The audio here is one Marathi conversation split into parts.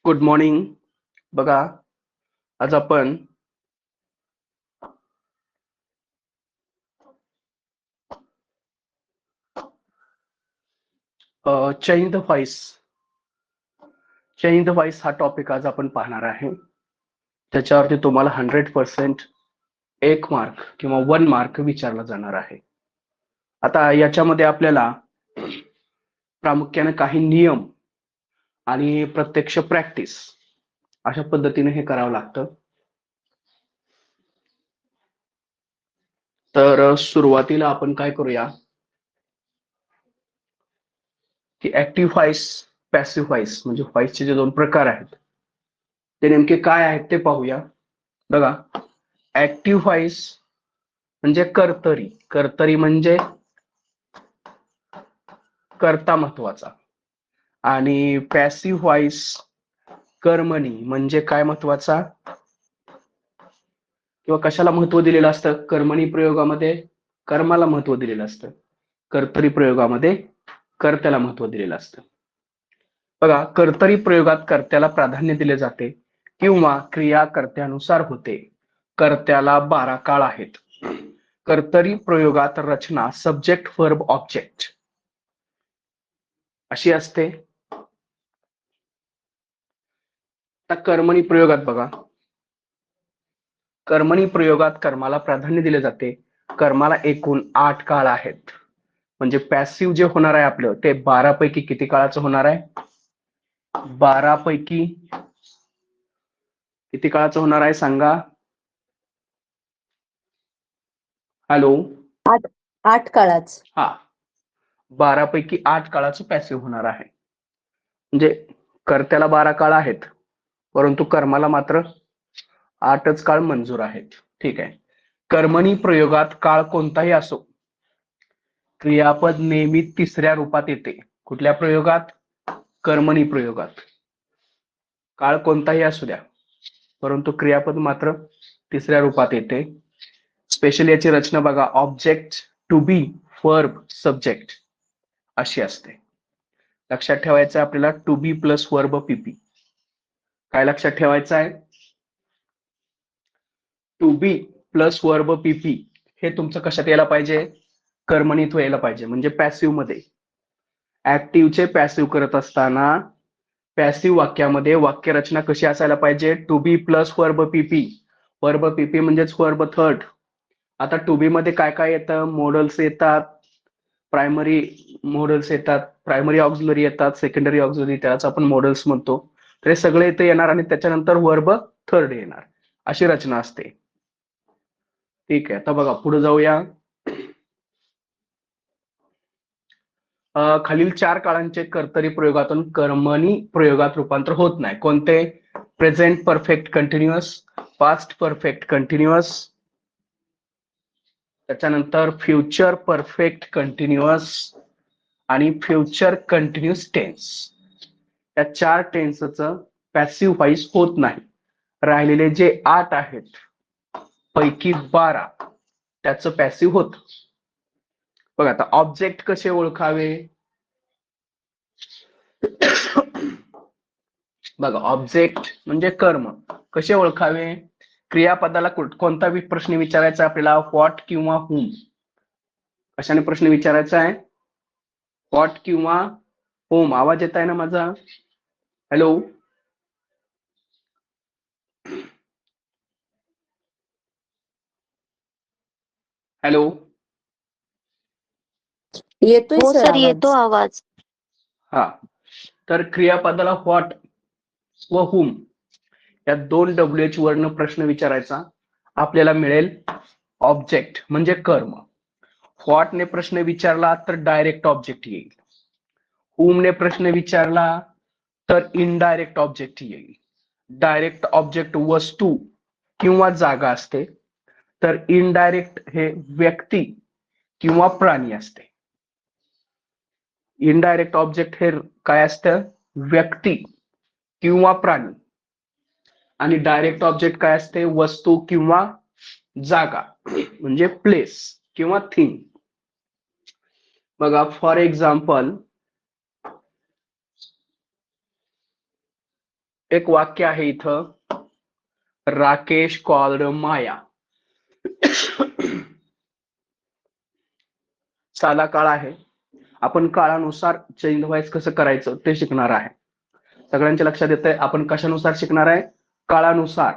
Good morning. बघा, आज आपण चेंज द व्हॉइस हा टॉपिक आज आपण पाहणार आहे. त्याच्यावरती तुम्हाला 100% 1 मार्क किंवा 1 मार्क विचारला जाणार आहे. आता याच्यामध्ये आपल्याला प्रामुख्याने काही नियम आणि प्रत्यक्ष प्रॅक्टिस अशा पद्धतीने हे करावं लागतं. तर सुरुवातीला आपण काय करूया की ऍक्टिव्ह व्हॉइस, पॅसिव्ह व्हॉइस म्हणजे व्हॉइसचे जे 2 प्रकार आहेत ते नेमके काय आहेत ते पाहूया. बघा, ऍक्टिव्ह व्हॉइस म्हणजे कर्तरी म्हणजे कर्ता महत्वाचा, आणि पॅसिव्ह व्हॉइस कर्मणी म्हणजे काय महत्वाचा किंवा कशाला महत्व दिलेलं असतं. कर्मणी प्रयोगामध्ये कर्माला महत्व दिलेलं असतं, कर्तरी प्रयोगामध्ये कर्त्याला महत्व दिलेलं असतं. बघा, कर्तरी प्रयोगात कर्त्याला प्राधान्य दिले जाते किंवा क्रिया कर्त्यानुसार होते. कर्त्याला 12 काळ आहेत. कर्तरी प्रयोगात रचना सब्जेक्ट वर्ब ऑब्जेक्ट अशी असते. आता कर्मणी प्रयोगात बघा, कर्मणी प्रयोगात कर्माला प्राधान्य दिले जाते. कर्माला एकूण 8 काळ आहेत. म्हणजे पॅसिव्ह जे होणार आहे आपलं ते 12 पैकी किती काळाचं होणार आहे? 12 पैकी किती काळाचं होणार आहे सांगा. हॅलो. 8 काळाच. हा, 12 पैकी 8 काळाचं पॅसिव्ह होणार आहे. म्हणजे कर्त्याला 12 काळ आहेत परंतु कर्माला मात्र 8च काळ मंजूर आहेत. ठीक आहे. कर्मणी प्रयोगात काळ कोणताही असो, क्रियापद नेहमी तिसऱ्या रूपात येते. कुठल्या प्रयोगात? कर्मणी प्रयोगात. काळ कोणताही असू द्या परंतु क्रियापद मात्र तिसऱ्या रूपात येते. स्पेशली याची रचना बघा, object, to be, verb, subject अशी असते. लक्षात ठेवायचं आपल्याला to be plus verb PP. काय लक्षात ठेवायचं आहे? टू बी प्लस वर्ब पीपी हे तुमचं कशात यायला पाहिजे? कर्मणीत्व यायला पाहिजे, म्हणजे पॅसिव्ह मध्ये. ऍक्टिव्हचे पॅसिव्ह करत असताना पॅसिव्ह वाक्यामध्ये वाक्यरचना कशी असायला पाहिजे? टू बी प्लस वर्ब पीपी. वर्ब पीपी म्हणजेच वर्ब थर्ड. आता टू बी मध्ये काय काय येतं? मॉडल्स येतात, प्रायमरी मॉडल्स येतात, प्रायमरी ऑक्झिलरी येतात, सेकंडरी ऑक्झिलरी, त्याच आपण मॉडल्स म्हणतो. तर हे सगळे इथे येणार आणि त्याच्यानंतर वर्ब थर्ड येणार, अशी रचना असते. ठीक आहे. आता बघा पुढे जाऊया. खालील 4 काळांचे कर्तरी प्रयोगातून कर्मणी प्रयोगात रूपांतर होत नाही. कोणते? Present perfect continuous, past perfect continuous, त्याच्यानंतर फ्युचर परफेक्ट कंटिन्युअस आणि फ्युचर कंटिन्युअस टेन्स. या 4 टेन्सचं पॅसिव्ह व्हॉइस होत नाही. राहिलेले जे 8 आहेत पैकी 12 त्याचं पॅसिव्ह होत. बघा, आता ऑब्जेक्ट कसे ओळखावे? बघा, ऑब्जेक्ट म्हणजे कर्म कसे ओळखावे? क्रियापदाला कोणता प्रश्न विचारायचा आपल्याला? व्हॉट किंवा हुम. कशाने प्रश्न विचारायचा आहे? व्हॉट किंवा हुम. आवाज येत आहे ना माझा? हॅलो. हॅलो. येतोय हो सर सर, आवाज. येतो आवाज. हा, तर क्रियापदाला व्हॉट व हुम या 2 WH वर्ण प्रश्न विचारायचा. आपल्याला मिळेल ऑब्जेक्ट म्हणजे कर्म. व्हॉटने प्रश्न विचारला तर डायरेक्ट ऑब्जेक्ट येईल. हुमने प्रश्न विचारला तर इनडायरेक्ट ऑब्जेक्ट येईल. डायरेक्ट ऑब्जेक्ट वस्तू किंवा जागा असते, तर इनडायरेक्ट हे व्यक्ती किंवा प्राणी असते. इनडायरेक्ट ऑब्जेक्ट हे काय असतं? व्यक्ती किंवा प्राणी. आणि डायरेक्ट ऑब्जेक्ट काय असते? वस्तू किंवा जागा, म्हणजे प्लेस किंवा थिंग. बघा, फॉर एक्झाम्पल एक वाक्य आहे इथं, राकेश कॉल्ड माया. साधा काळ आहे. आपण काळानुसार चेंज व्हायस कसं करायचं ते शिकणार आहे. सगळ्यांच्या लक्षात येतंय आपण कशानुसार शिकणार आहे? काळानुसार.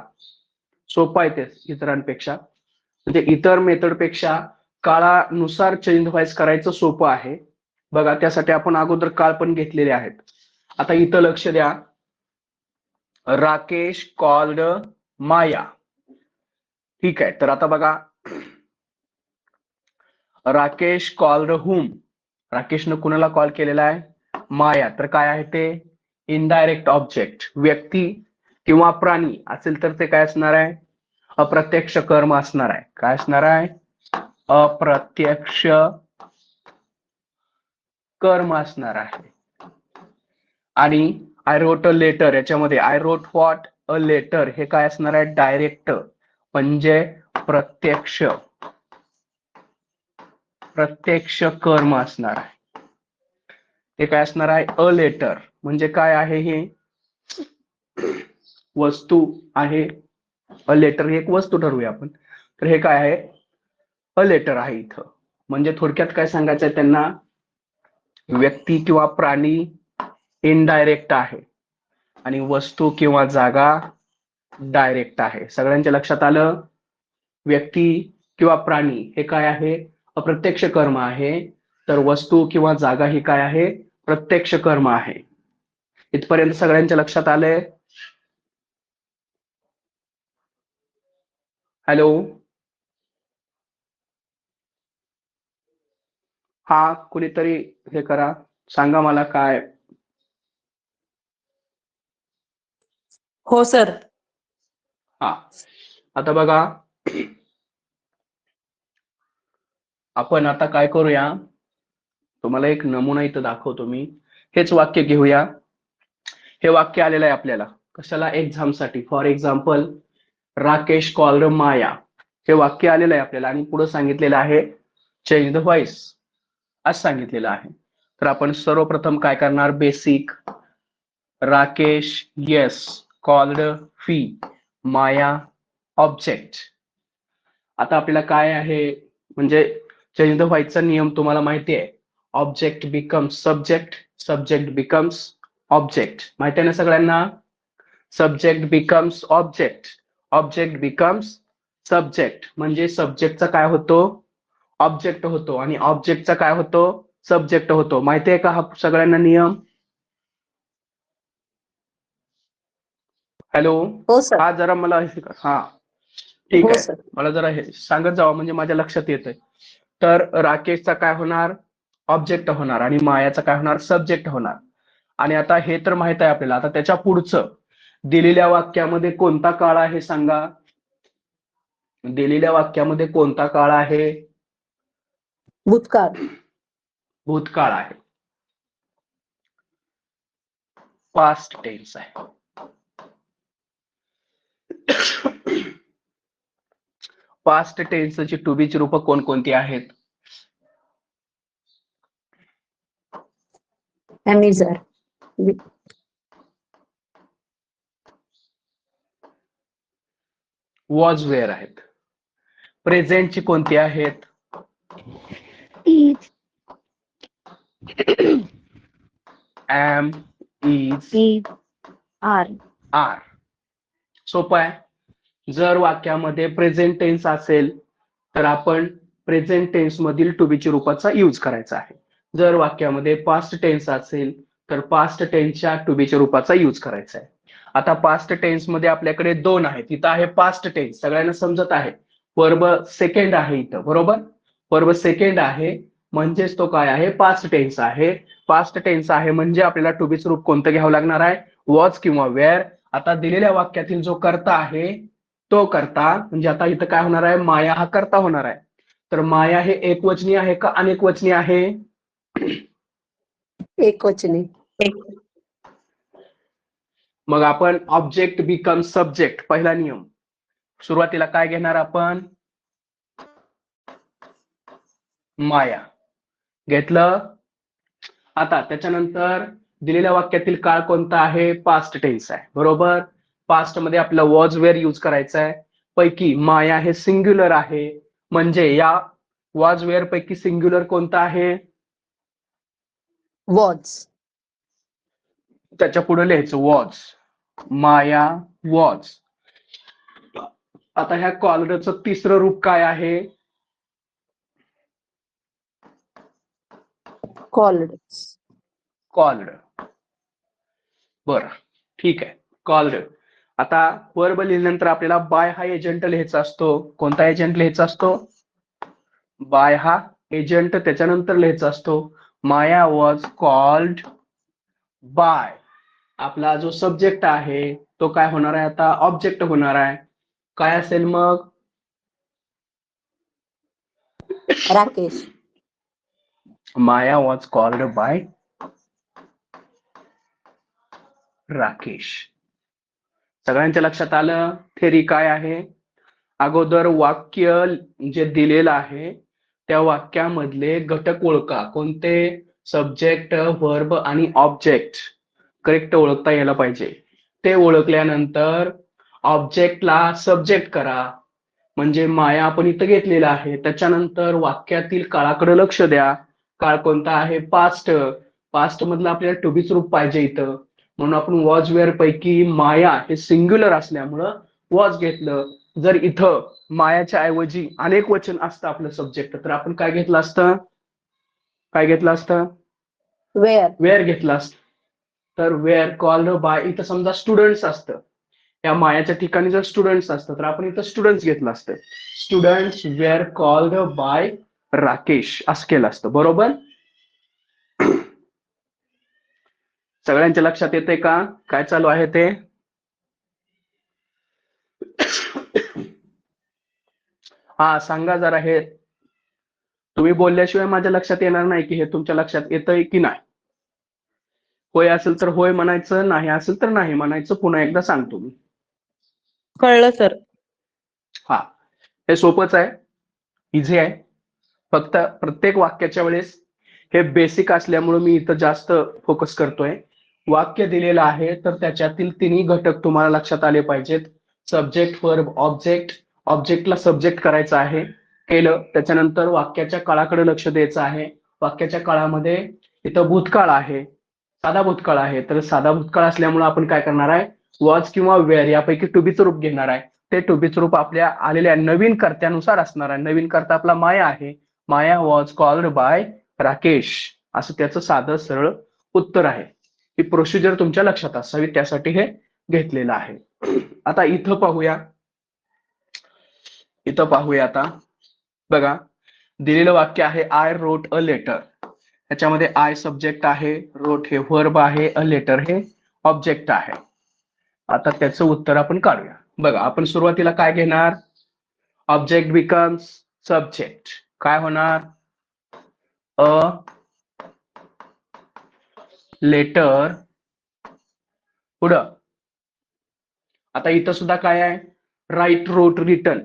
सोपं आहे ते इतरांपेक्षा, म्हणजे इतर मेथड पेक्षा काळानुसार चेंज व्हायस करायचं सोपं आहे. बघा, त्यासाठी आपण अगोदर काळ पण घेतलेले आहेत. आता इथं लक्ष द्या, राकेश कॉल्ड माया. ठीक आहे, तर आता बघा, राकेश कॉल्ड हुम. राकेशनं कुणाला कॉल केलेला आहे? माया. तर काय आहे ते? Indirect object. व्यक्ती किंवा प्राणी असेल तर ते काय असणार आहे? अप्रत्यक्ष कर्म असणार आहे. काय असणार आहे? अप्रत्यक्ष कर्म असणार आहे. आणि आय रोट अ लेटर, याच्यामध्ये I wrote what a letter हे काय असणार आहे? डायरेक्ट, म्हणजे प्रत्यक्ष कर्म असणार आहे. हे काय असणार आहे? अ लेटर म्हणजे काय आहे? हे वस्तू आहे. अ लेटर ही एक वस्तू ठरवूया आपण. तर हे काय आहे? अ लेटर आहे इथं. म्हणजे थोडक्यात काय सांगायचं आहे त्यांना? व्यक्ती किंवा प्राणी इनडायरेक्ट आहे आणि वस्तू किंवा जागा डायरेक्ट आहे. सगळ्यांच्या लक्षात आलं? व्यक्ती किंवा प्राणी हे काय आहे? अप्रत्यक्ष कर्म आहे. तर वस्तू किंवा जागा ही काय आहे? प्रत्यक्ष कर्म आहे. इथपर्यंत सगळ्यांच्या लक्षात आलंय? हॅलो, हा कुणीतरी हे करा, सांगा मला काय. हो सर. हा, आता बघा, आपण आता काय करूया, तुम्हाला एक नमुना इथं दाखवतो मी. हेच वाक्य घेऊया. हे वाक्य आलेलं आहे आपल्याला कशाला? एक्झाम साठी. फॉर एक्झाम्पल, राकेश कॉल्ड माया हे वाक्य आलेलं आहे आपल्याला आणि पुढे सांगितलेलं आहे चेंज द व्हॉइस असं सांगितलेलं आहे. तर आपण सर्वप्रथम काय करणार? Basic, Rakesh yes called fee Maya object. आता आपल्याला काय आहे, म्हणजे चेंज द व्हॉइसचा नियम तुम्हाला माहिती आहे. Object becomes subject, subject becomes object. माहिती आहे ना सगळ्यांना? Subject becomes object, object becomes subject. म्हणजे सब्जेक्टचा काय होतो? ऑब्जेक्ट होतो आणि ऑब्जेक्टचा काय होतो? सब्जेक्ट होतो. माहिती आहे का हा सगळ्यांना नियम? हॅलो, हो सर. हा जरा मला हा ठीक हो आहे, सर. मला जरा हे सांगत जावं म्हणजे माझ्या लक्षात येतंय. तर राकेशचा काय होणार? ऑब्जेक्ट होणार आणि मायाचा काय होणार? सब्जेक्ट होणार. आणि आता हे तर माहित आहे आपल्याला. आता त्याच्या पुढचं, दिलेल्या वाक्यामध्ये कोणता काळ आहे सांगा? दिलेल्या वाक्यामध्ये कोणता काळ आहे? भूतकाळ. भूतकाळ आहे. पास्ट टेन्स आहे. पास्ट टेन्सची टू बीची रूप कोणकोणती आहेत? अमेझर. वॉज वेअर आहेत. प्रेझेंटची कोणती आहेत? Am, is, are. आर. सोपं आहे. जर वाक्यामध्ये प्रेझेंट टेन्स असेल तर आपण प्रेझेंट टेन्स मधील टू बीची रूपाचा यूज करायचा आहे. जर वाक्यामध्ये पास्ट टेन्स असेल तर पास्ट टेन्सच्या टू बीच्या रूपाचा यूज करायचा आहे. आता पास्ट टेन्स मध्ये आपल्याकडे दोन आहेत. इथं आहे पास्ट टेन्स, सगळ्यांना समजत आहे. वर्ब सेकंड आहे इथं, बरोबर? वर्ब सेकंड आहे म्हणजेच तो काय आहे? पास्ट टेन्स आहे. पास्ट टेन्स आहे म्हणजे आपल्याला टू बीचं रूप कोणतं घ्यावं लागणार आहे? वॉज किंवा वेअर. आता दिलेल्या वाक्यातील जो कर्ता आहे तो कर्ता, म्हणजे आता इथं काय होणार आहे? माया हा कर्ता होणार आहे. तर माया हे एकवचनी आहे का अनेकवचनी आहे? एकवचनी. मग आपण ऑब्जेक्ट बिकम सब्जेक्ट, पहिला नियम. सुरुवातीला काय घेणार आपण? माया घेतलं. आता त्याच्यानंतर दिलेल्या वाक्यातील काळ कोणता आहे? पास्ट टेन्स आहे, बरोबर. पास्ट मध्ये आपला वॉज वेअर यूज करायचा आहे. पैकी माया हे सिंग्युलर आहे, म्हणजे या वॉज वेअर पैकी सिंग्युलर कोणता आहे? वॉज. त्याच्या पुढे लिहायचं वॉज. Maya was. आता ह्या कॉल्डचं तिसरं रूप काय आहे? कॉल्ड. कॉल्ड. बरं, ठीक आहे, कॉल्ड. आता वर्ब लिहिल्यानंतर आपल्याला बाय हा एजंट लिहायचा असतो. कोणता एजंट लिहायचा असतो? बाय हा एजंट त्याच्यानंतर लिहायचा असतो. माया वॉज कॉल्ड बाय. आपला जो सब्जेक्ट आहे तो काय होणार आहे? आता ऑब्जेक्ट होणार आहे. काय असेल मग? राकेश. माया वॉज कॉल्ड बाय राकेश. सगळ्यांच्या लक्षात आलं थेरी काय आहे? अगोदर वाक्य जे दिलेलं आहे त्या वाक्यामधले घटक ओळखा. कोणते? सब्जेक्ट, वर्ब आणि ऑब्जेक्ट करेक्ट ओळखता यायला पाहिजे. ते ओळखल्यानंतर ऑब्जेक्टला सब्जेक्ट करा, म्हणजे माया आपण इथं घेतलेला आहे. त्याच्यानंतर वाक्यातील काळाकडे लक्ष द्या. काळ कोणता आहे? पास्ट. पास्ट मधलं आपल्याला टू बीच रूप पाहिजे इथं, म्हणून आपण वॉज वेअर पैकी माया हे सिंग्युलर असल्यामुळं वॉज घेतलं. जर इथं मायाच्या ऐवजी अनेक वचन असतं आपलं सब्जेक्ट, तर आपण काय घेतलं असतं? काय घेतलं असतं? वेअर. वेअर घेतलं असतं. तर वेअर कॉल्ड बाय, इथं समजा स्टुडंट्स असतं, या मायाच्या ठिकाणी जर स्टुडंट्स असतं तर आपण इथं स्टुडंट्स घेतलं असतं. Students were called by Rakesh असं केलं असतं, बरोबर. सगळ्यांच्या लक्षात येते का काय चालू आहे ते? हा सांगा जरा, हे तुम्ही बोलल्याशिवाय माझ्या लक्षात येणार नाही की हे तुमच्या लक्षात येतंय की नाही. होय असेल तर होय म्हणायचं, नाही असेल तर नाही म्हणायचं. पुन्हा एकदा सांगतो मी. कळलं सर. हा, हे सोपंच आहे, इझी आहे. फक्त प्रत्येक वाक्याच्या वेळेस हे बेसिक असल्यामुळे मी इथं जास्त फोकस करतोय. वाक्य दिलेलं आहे तर त्याच्यातील तिन्ही घटक तुम्हाला लक्षात आले पाहिजेत. Subject, verb, object. ऑब्जेक्टला सब्जेक्ट करायचं आहे, केलं. त्याच्यानंतर वाक्याच्या काळाकडे लक्ष द्यायचं आहे. वाक्याच्या काळामध्ये इथं भूतकाळ आहे, साधा भूतकाळ आहे, तर साधा भूतकाळ असल्यामुळे आपण काय करणार आहे? वॉज किंवा वेअर यापैकी टू बीचं रूप घेणार आहे. ते टू बीचं रूप आपल्या आलेल्या नवीन कर्त्यानुसार असणार आहे. नवीन कर्ता आपला माया आहे. माया वॉज कॉल्ड बाय राकेश, असं त्याचं साधं सरळ उत्तर आहे. ही प्रोसिजर तुमच्या लक्षात असावी, त्यासाठी हे घेतलेलं आहे. आता इथं पाहूया. आता बघा, दिलेलं वाक्य आहे आय रोट अ लेटर. त्याच्यामध्ये आय सब्जेक्ट आहे, रोट हे वर्ब आहे, अ लेटर हे ऑब्जेक्ट आहे. आता त्याचं उत्तर आपण काढूया. बघा, आपण सुरुवातीला काय घेणार? Object becomes subject. काय होणार? A letter. पुढं आता इथं सुद्धा काय आहे? Write, wrote, written.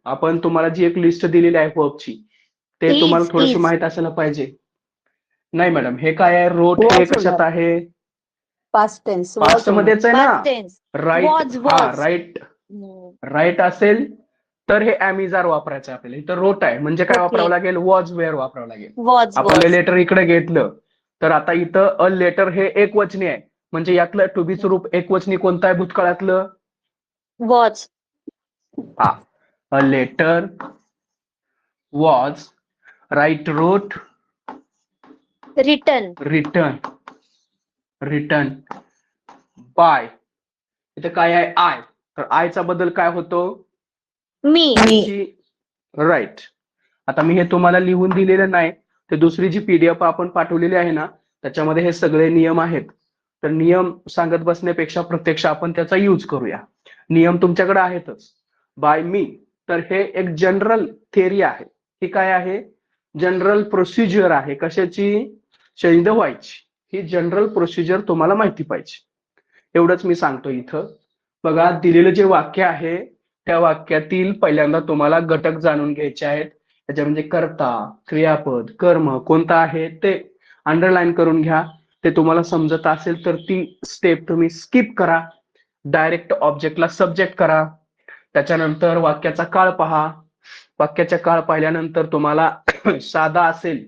आपण तुम्हाला जी एक लिस्ट दिलेली आहे वर्बची, ते तुम्हाला थोडीशी माहित असायला पाहिजे. नाही मॅडम, हे काय आहे? रोट हे कशात आहे? Past tense. पास्ट मध्येच आहे ना. राईट, हा was. राईट. राईट असेल तर हे अॅमिजार वापरायचं आपल्याला. इथं रोट आहे म्हणजे काय Okay. वापरावं लागेल? वॉज वेअर वापरावं लागेल. was आपण लेटर इकडे घेतलं तर आता इथं अ लेटर हे एक वचनी आहे, म्हणजे यातलं टू बीचं रूप एक वचनी कोणतं आहे भूतकाळातलं? was. हा, a letter was. Write, wrote, written. Written by. इथं काय आहे? आय. तर आयचा बदल काय होतो? मी. राईट. आता मी हे तुम्हाला लिहून दिलेलं नाही, ते दुसरी जी पीडीएफ आपण पाठवलेली आहे ना, त्याच्यामध्ये हे सगळे नियम आहेत. तर नियम सांगत बसण्यापेक्षा प्रत्यक्ष आपण त्याचा यूज करूया. नियम तुमच्याकडे आहेतच. बाय मी, तर हे एक जनरल थेरी आहे. ही काय आहे? जनरल प्रोसिजर आहे. कशाची? चेंज द व्हायची. ही जनरल प्रोसिजर तुम्हाला माहिती पाहिजे, एवढंच मी सांगतो इथं. बघा, दिलेलं जे वाक्य आहे त्या वाक्यातील पहिल्यांदा तुम्हाला घटक जाणून घ्यायचे आहेत. त्याच्यामध्ये कर्ता, क्रियापद, कर्म कोणता आहे ते अंडरलाईन करून घ्या. ते तुम्हाला समजत असेल तर ती स्टेप तुम्ही स्किप करा. डायरेक्ट ऑब्जेक्टला सब्जेक्ट करा. त्याच्यानंतर वाक्याचा काळ पहा. वाक्याचा काळ पाहिल्यानंतर तुम्हाला साधा असेल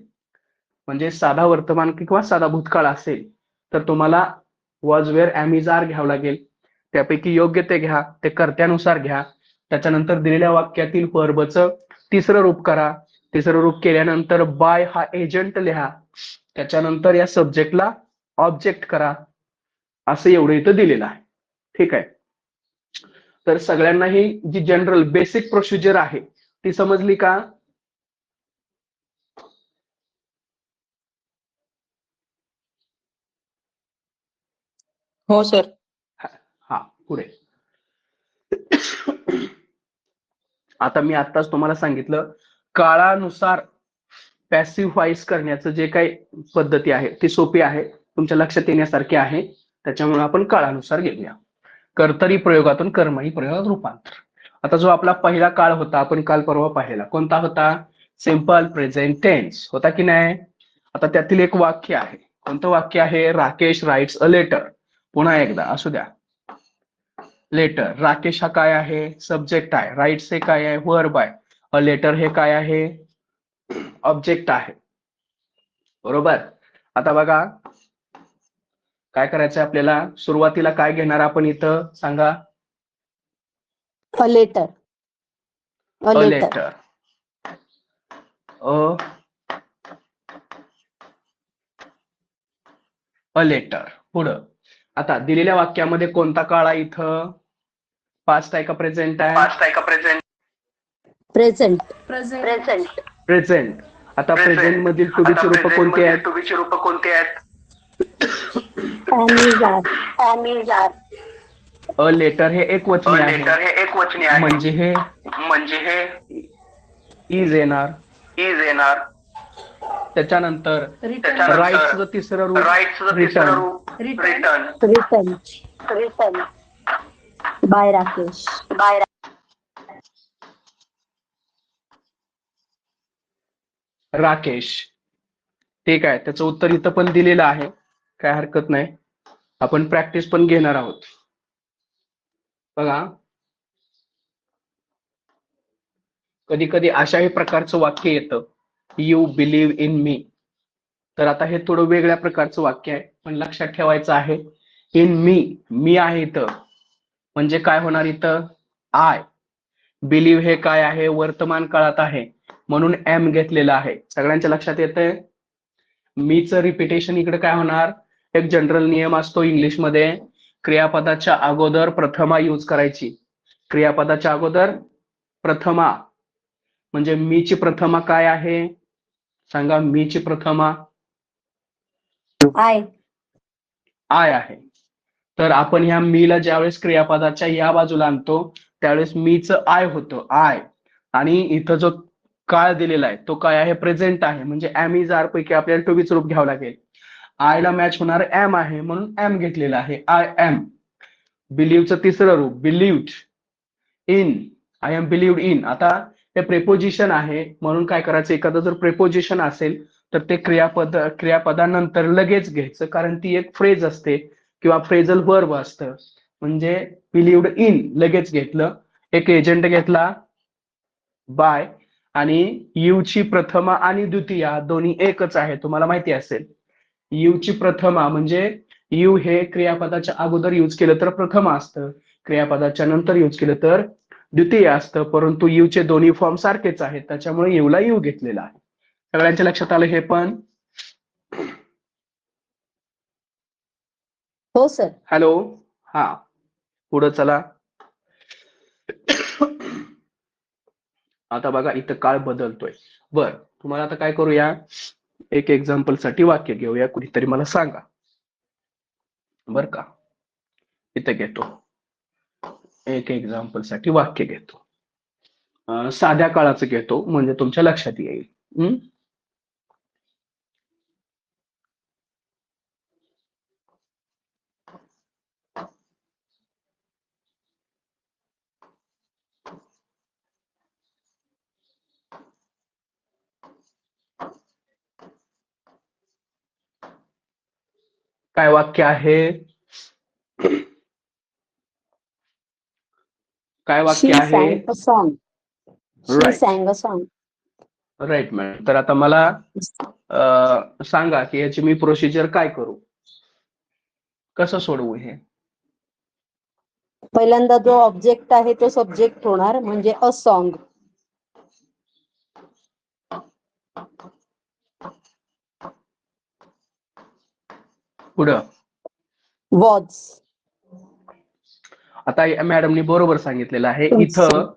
म्हणजे साधा वर्तमान किंवा साधा भूतकाळ असेल तर तुम्हाला was were am is are घ्यावं लागेल. त्यापैकी योग्य ते घ्या, ते कर्त्यानुसार घ्या. त्याच्यानंतर दिलेल्या वाक्यातील वर्बचं तिसरं रूप करा. तिसरं रूप केल्यानंतर बाय हा एजंट लिहा. त्याच्यानंतर या सब्जेक्टला ऑब्जेक्ट करा. असं एवढं इथं दिलेलं आहे. ठीक आहे. तर सगळ्यांना ही जी जनरल बेसिक प्रोसिजर आहे ती समजली का? हो सर. हा, पुढे. आता मी आत्ताच तुम्हाला सांगितलं काळानुसार पॅसिव्ह व्हॉइस करण्याचं जे काही पद्धती आहे ती सोपी आहे, तुमच्या लक्षात येण्यासारखी आहे. त्याच्यामुळे आपण काळानुसार घेऊया. कर्तरी प्रयोगातून कर्मणी प्रयोगात रूपांतर. आता जो आपला पहिला काळ होता आपण काल परवा पाहिला कोणता होता? सिंपल प्रेझेंट टेन्स होता की नाही? आता त्यातील एक वाक्य आहे. कोणतं वाक्य आहे? Rakesh writes a letter. पुन्हा एकदा असू द्या. लेटर. राकेश हा काय आहे? सब्जेक्ट आहे. राईट्स हे काय आहे? वर्ब आहे. अ लेटर हे काय आहे? ऑब्जेक्ट आहे. बरोबर. आता बघा काय करायचं आपल्याला. सुरुवातीला काय घेणार आपण इथं सांगा? A letter. A a letter. Letter. A letter. पुढं आता दिलेल्या वाक्यामध्ये कोणता काळ आहे इथं? पास्ट आहे का प्रेझेंट आहे? पास्ट आहे का प्रेझेंट? प्रेझेंट. प्रेझेंट. प्रेझेंट. आता प्रेझेंट मधील टू बीची रूप कोणती आहेत? टू बीची रूप कोणती आहेत? Am is are. Am is are. A letter हे एक वचनी आहे. लेटर हे एक वचनी आहे. म्हणजे हे इज येणार. इज येणार. त्याच्यानंतर राईट्सचं तिसरं रूप. राईट्सचं तिसरं रूप. Written. Written. Written. By Rakesh. By. Rakesh. ठीक आहे. त्याचं उत्तर इथं पण दिलेलं आहे. काय हरकत नाही. आपण प्रॅक्टिस पण घेणार आहोत. बघा कधी कधी अशाही प्रकारचं वाक्य येतं यू बिलीव्ह इन मी. तर आता हे थोडं वेगळ्या प्रकारचं वाक्य आहे पण लक्षात ठेवायचं आहे इन मी. मी आहे इथं म्हणजे काय होणार इथं? आय. बिलीव्ह हे काय आहे? वर्तमान काळात आहे म्हणून एम घेतलेलं आहे. सगळ्यांच्या लक्षात येतंय? मीचं रिपिटेशन इकडे काय होणार? एक जनरल नियम असतो इंग्लिशमध्ये क्रियापदाच्या अगोदर प्रथमा यूज करायची. क्रियापदाच्या अगोदर प्रथमा म्हणजे मीची प्रथमा काय आहे? सांगा. मीची प्रथमा आय. आय आहे. तर आपण ह्या मीला ज्यावेळेस क्रियापदाच्या या बाजूला आणतो त्यावेळेस मीचं आय होतं. आय. आणि इथं जो काळ दिलेला आहे तो काय आहे? प्रेझेंट आहे. म्हणजे एम इज आर पैकी आपल्याला टू बीचं रूप घ्यावं लागेल. आयला मॅच होणार एम आहे म्हणून एम घेतलेला आहे. I am. बिलीव्हचं तिसरं रूप believed in. I am believed in. आता ते प्रेपोजिशन आहे म्हणून काय करायचं? एखादं जर प्रेपोजिशन असेल तर ते क्रियापदानंतर लगेच घ्यायचं कारण ती एक फ्रेज असते किंवा फ्रेजल वर्ब असतं. म्हणजे बिलीव्ड इन लगेच घेतलं. एक एजंट घेतला बाय आणि यूची प्रथमा आणि द्वितीया दोन्ही एकच आहे तुम्हाला माहिती असेल. यूची प्रथमा म्हणजे यू हे क्रियापदाच्या अगोदर यूज केलं तर प्रथमा असतं. क्रियापदाच्या नंतर यूज केलं तर द्वितीय असतं. परंतु यूचे दोन्ही फॉर्म सारखेच आहेत त्याच्यामुळे यूला यू घेतलेला आहे. सगळ्यांच्या लक्षात आलं हे पण? हो सर. हॅलो. हा पुढं चला. आता बघा इथं काळ बदलतोय. बर तुम्हाला आता काय करूया? एक एक्झाम्पल साठी वाक्य घेऊया. कुणीतरी मला सांगा. बर का इथं घेतो. एक एक्झाम्पल साठी वाक्य घेतो. साध्या काळाचं घेतो म्हणजे तुमच्या लक्षात येईल. काय वाक्य आहे? काय वाक्य शी आहे? sang a song. She right, sang a song. Right madam. तर आता मला सांगा की याची मी प्रोसिजर काय करू, कसं सोडवू हे? पहिल्यांदा जो ऑब्जेक्ट आहे तो सब्जेक्ट होणार, म्हणजे अ सॉंग. पुढं वॉज. आता मॅडमनी बरोबर सांगितलेलं आहे. Sing. इथं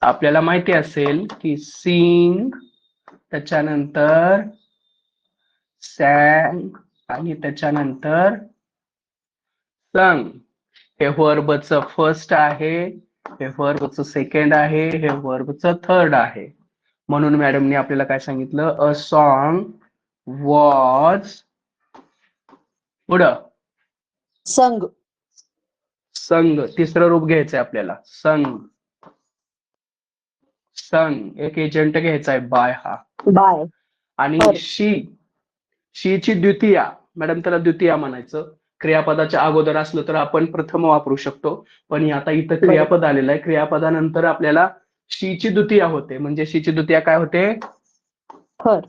आपल्याला माहिती असेल की सिंग, त्याच्यानंतर सॅंग आणि त्याच्यानंतर संग. हे वर्बचं फर्स्ट आहे, हे वर्बचं सेकंड आहे, हे वर्बचं थर्ड आहे. म्हणून मॅडमने आपल्याला काय सांगितलं? अ सॉंग वॉज, पुढं संग. संग. तिसरं रूप घ्यायचंय आपल्याला, संग. संग एक एजंट घ्यायचा आहे बाय हा. बाय. आणि हर. शीची द्वितीया, मॅडम त्याला द्वितीया म्हणायचं. क्रियापदाच्या अगोदर असलं तर आपण प्रथम वापरू शकतो, पण आता इथं क्रियापद आलेलं आहे. क्रियापदानंतर आपल्याला शीची द्वितीया होते. म्हणजे शीची द्वितीया काय होते? हर.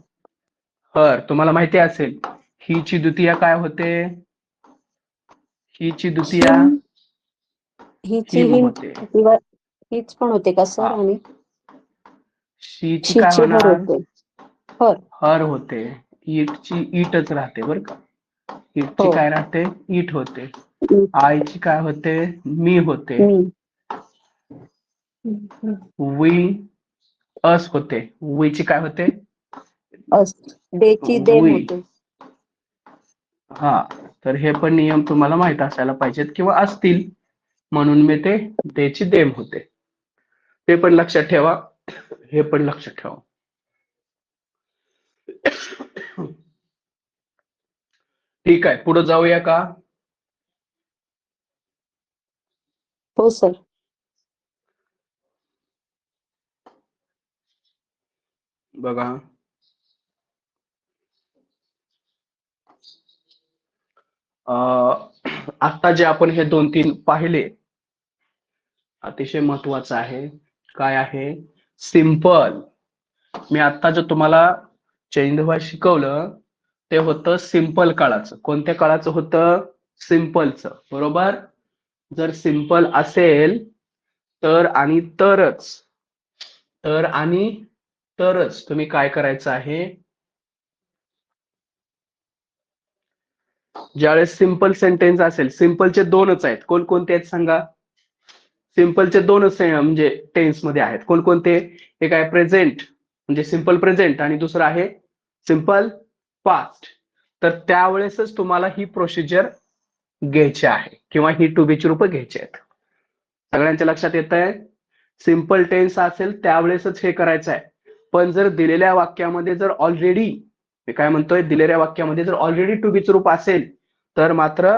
हर. तुम्हाला माहिती असेल हीची द्वितीया काय होते? हीची द्वितीया हिची हिम हिंट होते. किंवा हीच पण होते का सर? हा. आणि शीची काय शीची हर होणार? होते. हर. हर होते. ईटची ईटच राहते बरं का. ईटची हो. काय राहते? ईट होते. आईची काय होते? मी होते. मी. वी अस होते. वीची काय होते? अस. देची देम वी. होते. हा, तर हे पण नियम तुम्हाला माहित असायला पाहिजेत किंवा असतील, म्हणून मी ते देची देम होते. ते पण लक्षात ठेवा, हे पण लक्षात ठेवा. ठीक आहे, पुढे जाऊया का? हो सर. बघा, आता जे आपण हे 2-3 पाहिले, अतिशय महत्वाचं आहे. काय आहे? सिंपल. मी आता जो तुम्हाला चैनवा शिकवलं ते होतं सिंपल काळाचं. कोणत्या काळाचं होतं? सिंपलचं, बरोबर. जर सिंपल असेल तर आणि तरच तुम्ही काय करायचं आहे? ज्यावेळेस सिंपल सेंटेन्स असेल, सिंपलचे दोनच आहेत. कोणकोणते आहेत सांगा? सिंपलचे दोनच म्हणजे टेन्स मध्ये आहेत. कोणकोणते? एक आहे प्रेझेंट, म्हणजे सिंपल प्रेझेंट, आणि दुसरं आहे सिंपल पास्ट. तर त्यावेळेसच तुम्हाला ही प्रोसिजर घ्यायची आहे किंवा ही टू बीची रूपं घ्यायची आहेत. सगळ्यांच्या लक्षात येत आहे? सिंपल टेन्स असेल त्यावेळेसच हे करायचं आहे. पण जर दिलेल्या वाक्यामध्ये जर ऑलरेडी, मी काय म्हणतोय, दिलेल्या वाक्यामध्ये जर ऑलरेडी टू बीचं रूप असेल तर मात्र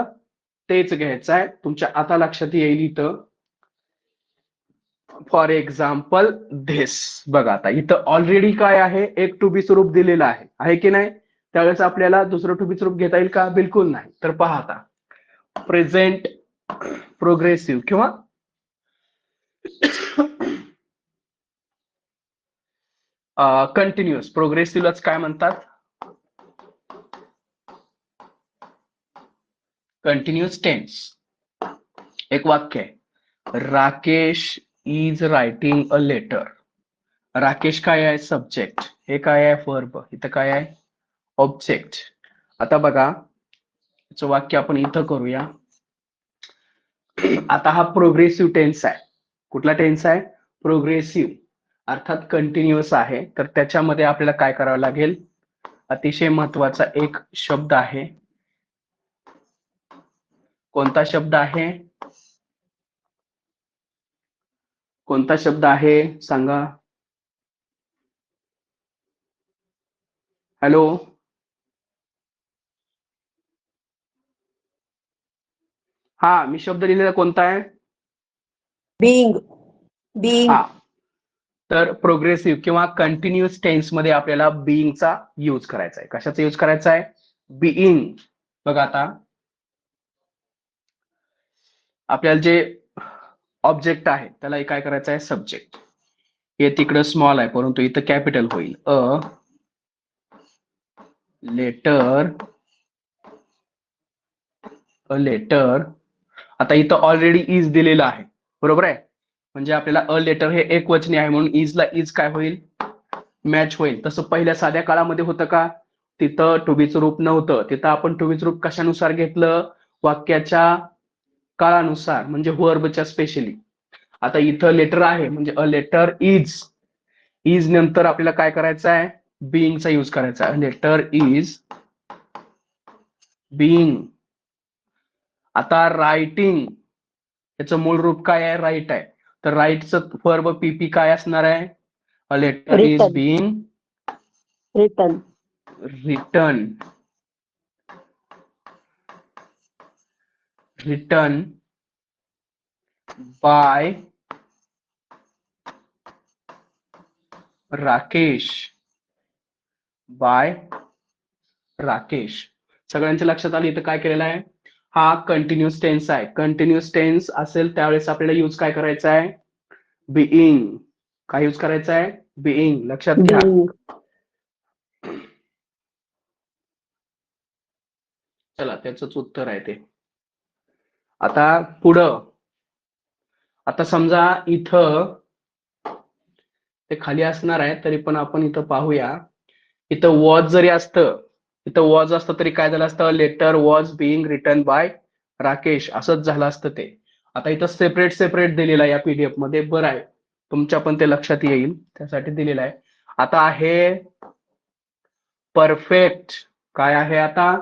तेच घ्यायचं आहे. तुमच्या आता लक्षात येईल इथं. For example this. बघा, आता इथं ऑलरेडी काय आहे? एक टू बी स्वरूप दिलेलं आहे की नाही? त्यावेळेस आपल्याला दुसरं टू बी स्वरूप घेता येईल का? बिलकुल नाही. तर पहा आता, प्रेझेंट प्रोग्रेसिव्ह किंवा कंटिन्युअस. प्रोग्रेसिव्हलाच काय म्हणतात? Continuous tense. एक वाक्य आहे, Rakesh is writing a letter. Rakesh काय आहे? सब्जेक्ट. हे काय आहे? वर्ब. इथं काय आहे? ऑब्जेक्ट. आता बघा, याचं वाक्य आपण इथं करूया. आता हा प्रोग्रेसिव्ह टेन्स आहे. कुठला टेन्स आहे? प्रोग्रेसिव्ह, अर्थात कंटिन्युअस आहे. तर त्याच्यामध्ये आपल्याला काय करावं लागेल? अतिशय महत्वाचा एक शब्द आहे. कोणता शब्द आहे? कोणता शब्द आहे सांगा? हॅलो, हा, मी शब्द लिहिलेला कोणता आहे? बिंग. बिंग. हा, तर प्रोग्रेसिव्ह किंवा कंटिन्युअस टेन्स मध्ये आपल्याला बीइंगचा यूज करायचा आहे. कशाचा यूज करायचा आहे? बीइंग. बघा आता, आपल्याला जे ऑब्जेक्ट आहे त्याला काय करायचं आहे सब्जेक्ट. हे तिकडं स्मॉल आहे परंतु इथं कॅपिटल होईल. A letter. आता इथं ऑलरेडी इज दिलेलं आहे बरोबर आहे. म्हणजे आपल्याला अ लेटर हे एकवचनी आहे म्हणून इजला इज काय होईल मॅच होईल. तसं पहिल्या साध्या काळामध्ये होतं का तिथं टू बीचं रूप नव्हतं. तिथं आपण टू बीचं रूप कशानुसार घेतलं वाक्याच्या काळानुसार म्हणजे वर्बच्या स्पेशली. आता इथं लेटर आहे म्हणजे अ लेटर इज. इज नंतर आपल्याला काय करायचं आहे बीइंगचा यूज करायचा आहे. Letter is being. आता रायटिंग याचं मूळ रूप काय आहे राईट आहे. तर राईटचं वर्ब पीपी काय असणार आहे a letter is written being written written by Rakesh. सगळ्यांच्या लक्षात आलं इथं काय केलेलं आहे हा कंटिन्युअस टेन्स आहे. कंटिन्युअस टेन्स असेल त्यावेळेस आपल्याला यूज काय करायचा आहे बीइंग. काय यूज करायचा आहे बीइंग. लक्षात घ्या. बिंग चला त्याचंच उत्तर आहे ते. आता पुढं आता समजा इथं ते खाली असणार आहे तरी पण आपण इथं पाहूया. इथं वॉज जरी असतं इथं वॉज असतं तरी काय झालं असतं letter was being written by Rakesh असंच झालं असतं ते. आता इथं सेपरेट सेपरेट दिलेलं आहे या पीडीएफ मध्ये. बरं आहे तुमच्या पण ते लक्षात येईल त्यासाठी दिलेलं आहे. आता आहे परफेक्ट. काय आहे आता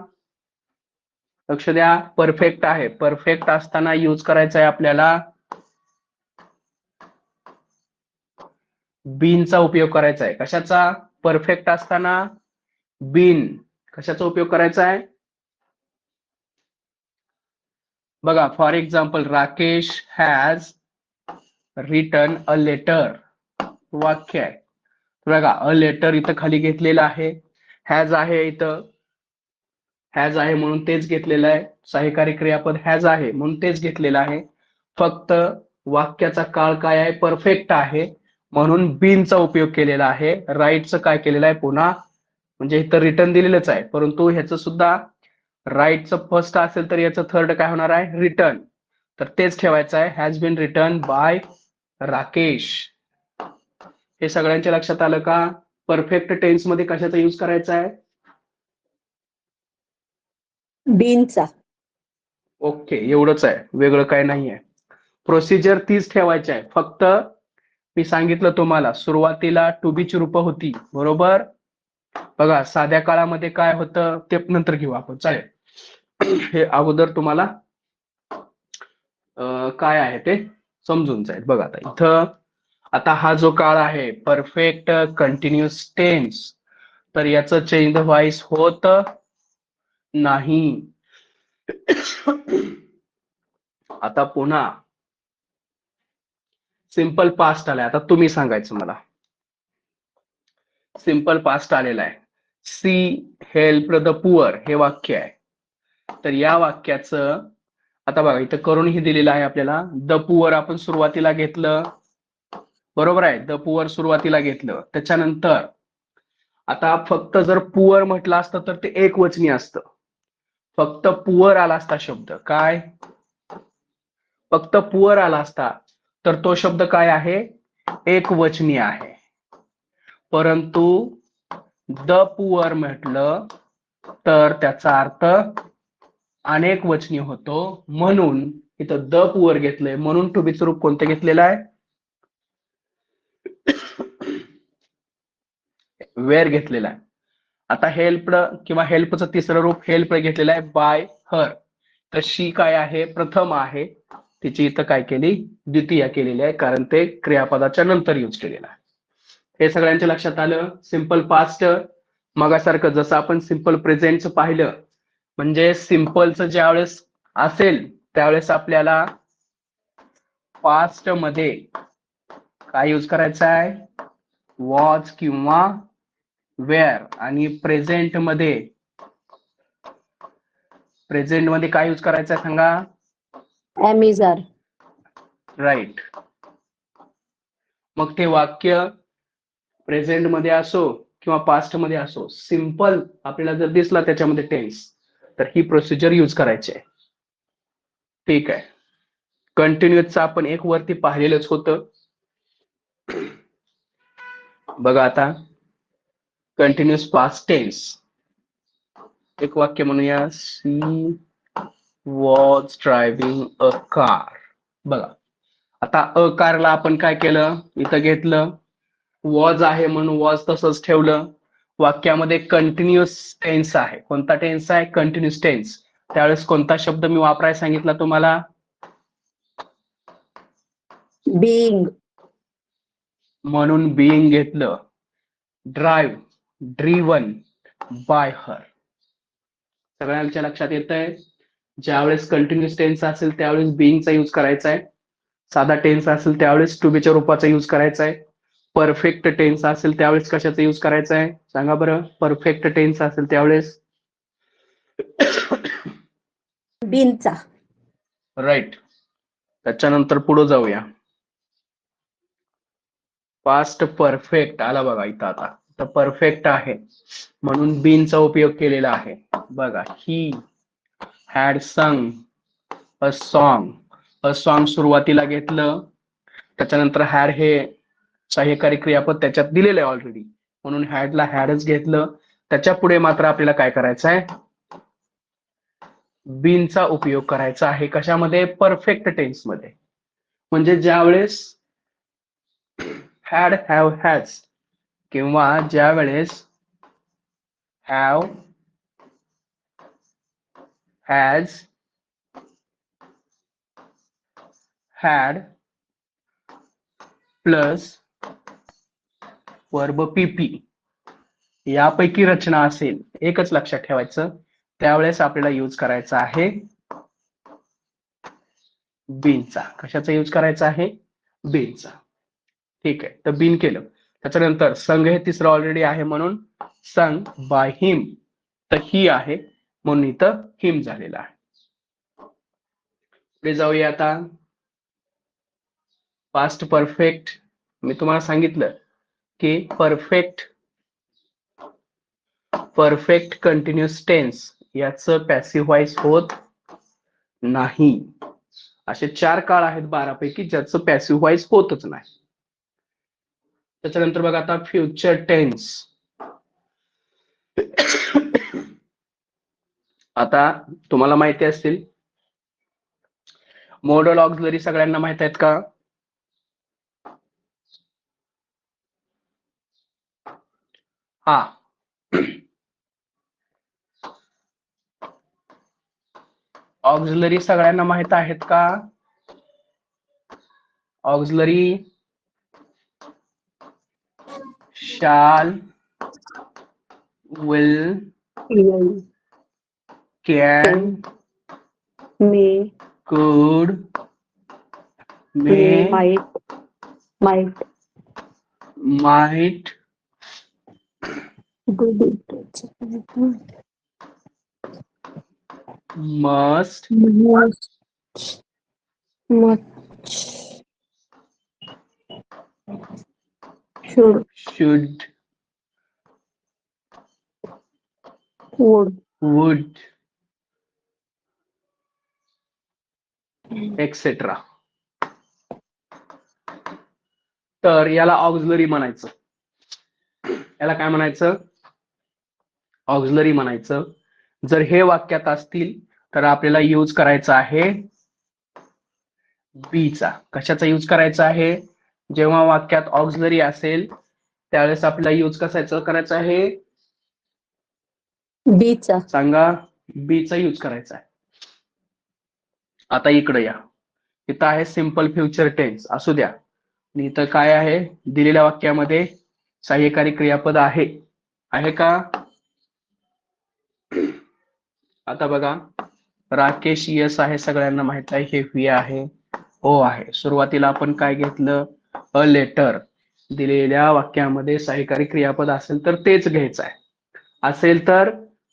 लक्ष द्या परफेक्ट आहे. परफेक्ट असताना यूज करायचा आहे आपल्याला बीनचा उपयोग करायचा आहे. कशाचा परफेक्ट असताना बीन. कशाचा उपयोग करायचा आहे बघा for example Rakesh has written a letter. वाक्य आहे बघा अ लेटर इथं खाली घेतलेलं आहे. हॅज आहे इथं हॅज आहे म्हणून तेच घेतलेलं आहे. सहाय्यकारी क्रियापद हॅज आहे म्हणून तेच घेतलेलं आहे. फक्त वाक्याचा काळ काय आहे परफेक्ट आहे म्हणून बीनचा उपयोग केलेला आहे. राईटचं काय केलेलं आहे पुन्हा म्हणजे इथं रिटर्न दिलेलंच आहे परंतु ह्याचं सुद्धा राईटचं फर्स्ट असेल तर याचं थर्ड काय होणार आहे रिटर्न. तर तेच ठेवायचं आहे has been written by Rakesh. हे सगळ्यांच्या लक्षात आलं का परफेक्ट टेन्स मध्ये कशाचा यूज करायचा आहे बीनचा. ओके एवढंच आहे वेगळं काय नाही आहे. प्रोसिजर तीच ठेवायची आहे. फक्त मी सांगितलं तुम्हाला सुरुवातीला टू बीची रूपं होती बरोबर. बघा साध्या काळामध्ये काय होतं ते नंतर घेऊ आपण चालेल. हे अगोदर तुम्हाला काय आहे ते समजून जाईल. बघा आता इथं आता हा जो काळ आहे परफेक्ट कंटिन्युअस टेन्स तर याचं चेंज द व्हॉइस होत नाही. आता पुन्हा सिंपल पास्ट आलाय. आता तुम्ही सांगायचं मला सिंपल पास्ट आलेला आहे. सी हेल्प द पुअर हे वाक्य आहे. तर या वाक्याचं आता बघा इथं करूनही दिलेलं आहे आपल्याला. द पुअर आपण सुरुवातीला घेतलं बरोबर आहे. द पुअर सुरुवातीला घेतलं त्याच्यानंतर आता फक्त जर पुअर म्हटलं असतं तर ते एक वचनी असतं. फक्त पुअर आला असता शब्द काय फक्त पुअर आला असता तर तो शब्द काय आहे एक वचनी आहे. परंतु द पुअर म्हटलं तर त्याचा अर्थ अनेक वचनी होतो म्हणून इथं द पुअर घेतलंय म्हणून टू बीचं रूप कोणतं घेतलेलं आहे वेअर घेतलेला आहे. आता हेल्पड किंवा हेल्पचं तिसरं रूप हेल्प घेतलेलं आहे बाय हर. तर शी काय आहे प्रथम आहे तिची इथं काय केली द्वितीय केलेली आहे कारण ते क्रियापदाच्या नंतर यूज केलेलं आहे. हे सगळ्यांच्या लक्षात आलं. सिंपल पास्ट मगासारखं जसं आपण सिंपल प्रेझेंटचं पाहिलं म्हणजे सिंपलचं ज्यावेळेस असेल त्यावेळेस आपल्याला पास्ट मध्ये काय यूज करायचं आहे वॉज किंवा वेअर आणि प्रेझेंट मध्ये काय यूज करायचं आहे सांगा ॲमिझार. राईट. मग ते वाक्य प्रेझेंट मध्ये असो किंवा पास्ट मध्ये असो, सिंपल आपल्याला जर दिसला त्याच्यामध्ये टेन्स, तर ही प्रोसिजर यूज करायची आहे. ठीक आहे. कंटिन्युअसचं आपण एक वरती पाहिलेलंच होतं. बघा आता कंटिन्युअस पास्ट टेन्स, एक वाक्य म्हणूया, she was driving a car. बघा आता अ कारला आपण काय केलं, इथं घेतलं, वॉज आहे म्हणून वॉज तसंच ठेवलं. वाक्यामध्ये कंटिन्युअस टेन्स आहे. कोणता टेन्स आहे? Continuous tense. त्यावेळेस कोणता शब्द मी वापरायला सांगितला तुम्हाला? बीइंग. म्हणून बीइंग घेतलं. ड्राईव्ह, ड्रिव्हन बाय हर. सगळ्यांच्या लक्षात येतंय? ज्यावेळेस कंटिन्युअस टेन्स असेल त्यावेळेस बीइंगचा यूज करायचा आहे. साधा टेन्स असेल त्यावेळेस टू बीच्या रूपाचा यूज करायचा आहे. परफेक्ट टेन्स असेल त्यावेळेस कशाचा यूज करायचा आहे सांगा बरं? परफेक्ट टेन्स असेल त्यावेळेस बीनचा. राईट. त्याच्यानंतर पुढे जाऊया. पास्ट परफेक्ट आला बघा इथं. आता तर परफेक्ट आहे म्हणून बीनचा उपयोग केलेला आहे. बघा, ही हॅड संग अ सॉन्ग. अ सॉन्ग सुरुवातीला घेतलं, त्याच्यानंतर हॅड हे सहाय्यकारी क्रियापद त्याच्यात दिलेलं आहे ऑलरेडी, म्हणून हॅडला हॅडच घेतलं. त्याच्या पुढे मात्र आपल्याला काय करायचं आहे? बीनचा उपयोग करायचा आहे. कशामध्ये? परफेक्ट टेन्स मध्ये. म्हणजे ज्यावेळेस हॅड, हॅव, हॅज किंवा ज्या वेळेस have, has, had plus verb पीपी यापैकी रचना असेल, एकच लक्षात ठेवायचं, त्यावेळेस आपल्याला यूज करायचा आहे बीनचा. कशाचा यूज करायचा आहे? बीनचा. ठीक आहे. तर बीन केलं. त्याच्यानंतर संघ हे तिसरं ऑलरेडी आहे म्हणून संग बाय हिम. तर ही आहे म्हणून इथं हिम झालेला आहे. पुढे जाऊया आता. पास्ट परफेक्ट मी तुम्हाला सांगितलं की परफेक्ट कंटिन्युअस टेन्स याचं पॅसिव्ह व्हॉइस होत नाही. असे 4 काळ आहेत 12 पैकी ज्याचं पॅसिव्ह व्हॉइस होतच नाही. त्याच्यानंतर बघा आता फ्युचर टेन्स. आता तुम्हाला माहिती असतील मोडल ऑक्झिलरी, सगळ्यांना माहित आहेत का? हा. ऑक्झिलरी सगळ्यांना माहित आहेत का? Auxiliary shall, will, can, may, could, may, might, must, much, should, would, etcetera. तर याला ऑक्झिलरी म्हणायचं. याला काय म्हणायचं? ऑक्झिलरी म्हणायचं. जर हे वाक्यात असतील तर आपल्याला यूज करायचा आहे बीचा. कशाचा यूज करायचा आहे? जेव्हा वाक्यात ऑक्झिलरी असेल त्यावेळेस आपल्याला यूज कशाचा करायचा आहे? बीचा. सांगा. बीचा यूज करायचा आहे. आता इकडे या. इथं आहे सिंपल फ्युचर टेन्स, असू द्या. इथं काय आहे? दिलेल्या वाक्यामध्ये सहाय्यकारी क्रियापद आहे. आहे का? आता बघा, राकेश यस आहे, सगळ्यांना माहित आहे. हे व्ही आहे, ओ आहे. सुरुवातीला आपण काय घेतलं? A letter. दिलेल्या वाक्यामध्ये सहाय्यकारी क्रियापद असेल तर तेच घ्यायचं आहे. असेल तर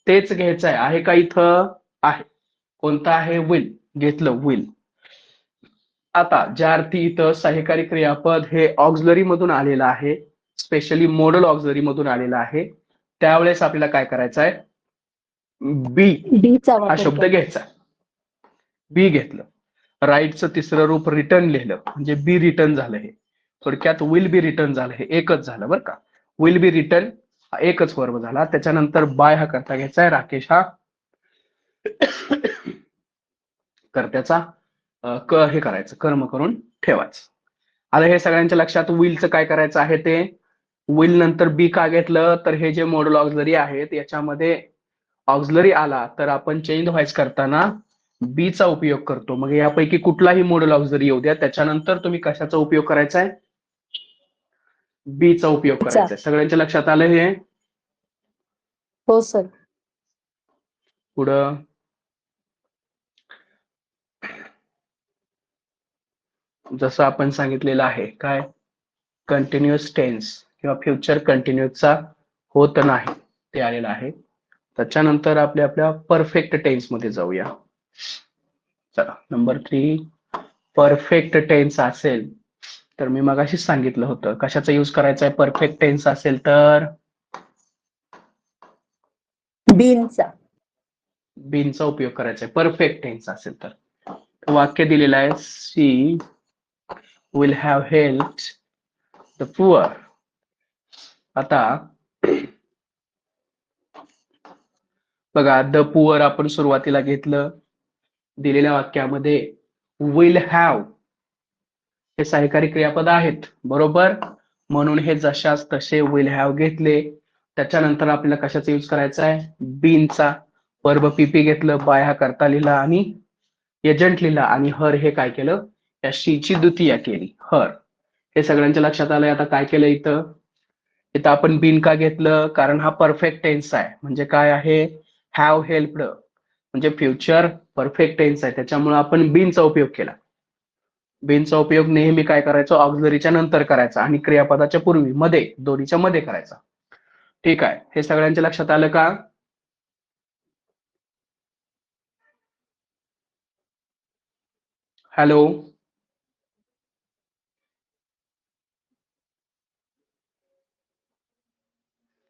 तेच घ्यायचं आहे. आहे का इथं? आहे. कोणतं आहे? विल. घेतलं विल. आता ज्या अर्थी इथं सहाय्यकारी क्रियापद हे ऑक्झिलरी मधून आलेलं आहे, स्पेशली मॉडल ऑक्झिलरी मधून आलेलं आहे, त्यावेळेस आपल्याला काय करायचं आहे, बी बी चा हा वापर शब्द कर. घ्यायचा. बी घेतलं, राईटचं तिसरं रूप रिटर्न लिहिलं म्हणजे बी रिटर्न झालं. हे थोडक्यात विल बी रिटर्न झालं, हे एकच झालं बरं का. विल बी रिटर्न हा एकच वर्ब झाला. त्याच्यानंतर बाय हा करता घ्यायचा आहे, राकेश हा कर्त्याचा हे करायचं, कर्म करून ठेवायचं. आता हे सगळ्यांच्या लक्षात विलचं काय करायचं आहे, ते विल नंतर बी का घेतलं, तर हे जे मॉडल ऑक्झिलरी आहेत याच्यामध्ये ऑक्झिलरी आला तर आपण चेंज व्हायस करताना बी चा उपयोग करतो. मग यापैकी कुठलाही मॉडल ऑक्झिलरी येऊ द्या, त्याच्यानंतर तुम्ही कशाचा उपयोग करायचा आहे, बी चा उपयोग चा. करायचा आहे. सगळ्यांच्या लक्षात आलं हे. हो सर. पुढं जसं आपण सांगितलेलं आहे, काय कंटिन्युअस टेन्स किंवा फ्युचर कंटिन्युअसचा होत नाही ते आलेलं आहे. त्याच्यानंतर आपल्या परफेक्ट टेन्स मध्ये जाऊया. चला नंबर 3, परफेक्ट टेन्स असेल तर मी मगाशीच सांगितलं होतं कशाचा यूज करायचा आहे. परफेक्ट टेन्स असेल तर बीनचा. बीनचा उपयोग करायचा आहे. परफेक्ट टेन्स असेल तर वाक्य दिलेलं आहे, she will have helped the poor. आता बघा, द पुअर आपण सुरुवातीला घेतलं, दिलेल्या वाक्यामध्ये विल हॅव हे सहाय्यकारी क्रियापद आहेत बरोबर, म्हणून हे जशाच तसे विल हॅव घेतले. त्याच्यानंतर आपल्याला कशाचा यूज करायचा आहे, बीनचा. वर्ब पीपी घेतलं, बाय हा करता लिहिला आणि एजंट लिहिला आणि हर हे काय केलं, या शीची द्वितीया केली, हर. हे सगळ्यांच्या लक्षात आलंय. आता काय केलं इथं, इथं आपण बीन का घेतलं, कारण हा परफेक्ट टेन्स आहे. म्हणजे काय आहे, हॅव हेल्प्ड म्हणजे फ्युचर परफेक्ट टेन्स आहे, त्याच्यामुळे आपण बीनचा उपयोग केला. बीनचा उपयोग नेहमी काय करायचो, ऑक्झिलरीच्या नंतर करायचा आणि क्रियापदाच्या पूर्वी, मध्ये, दोन्हीच्या मध्ये करायचा. ठीक आहे, हे सगळ्यांच्या लक्षात आलं का. हॅलो,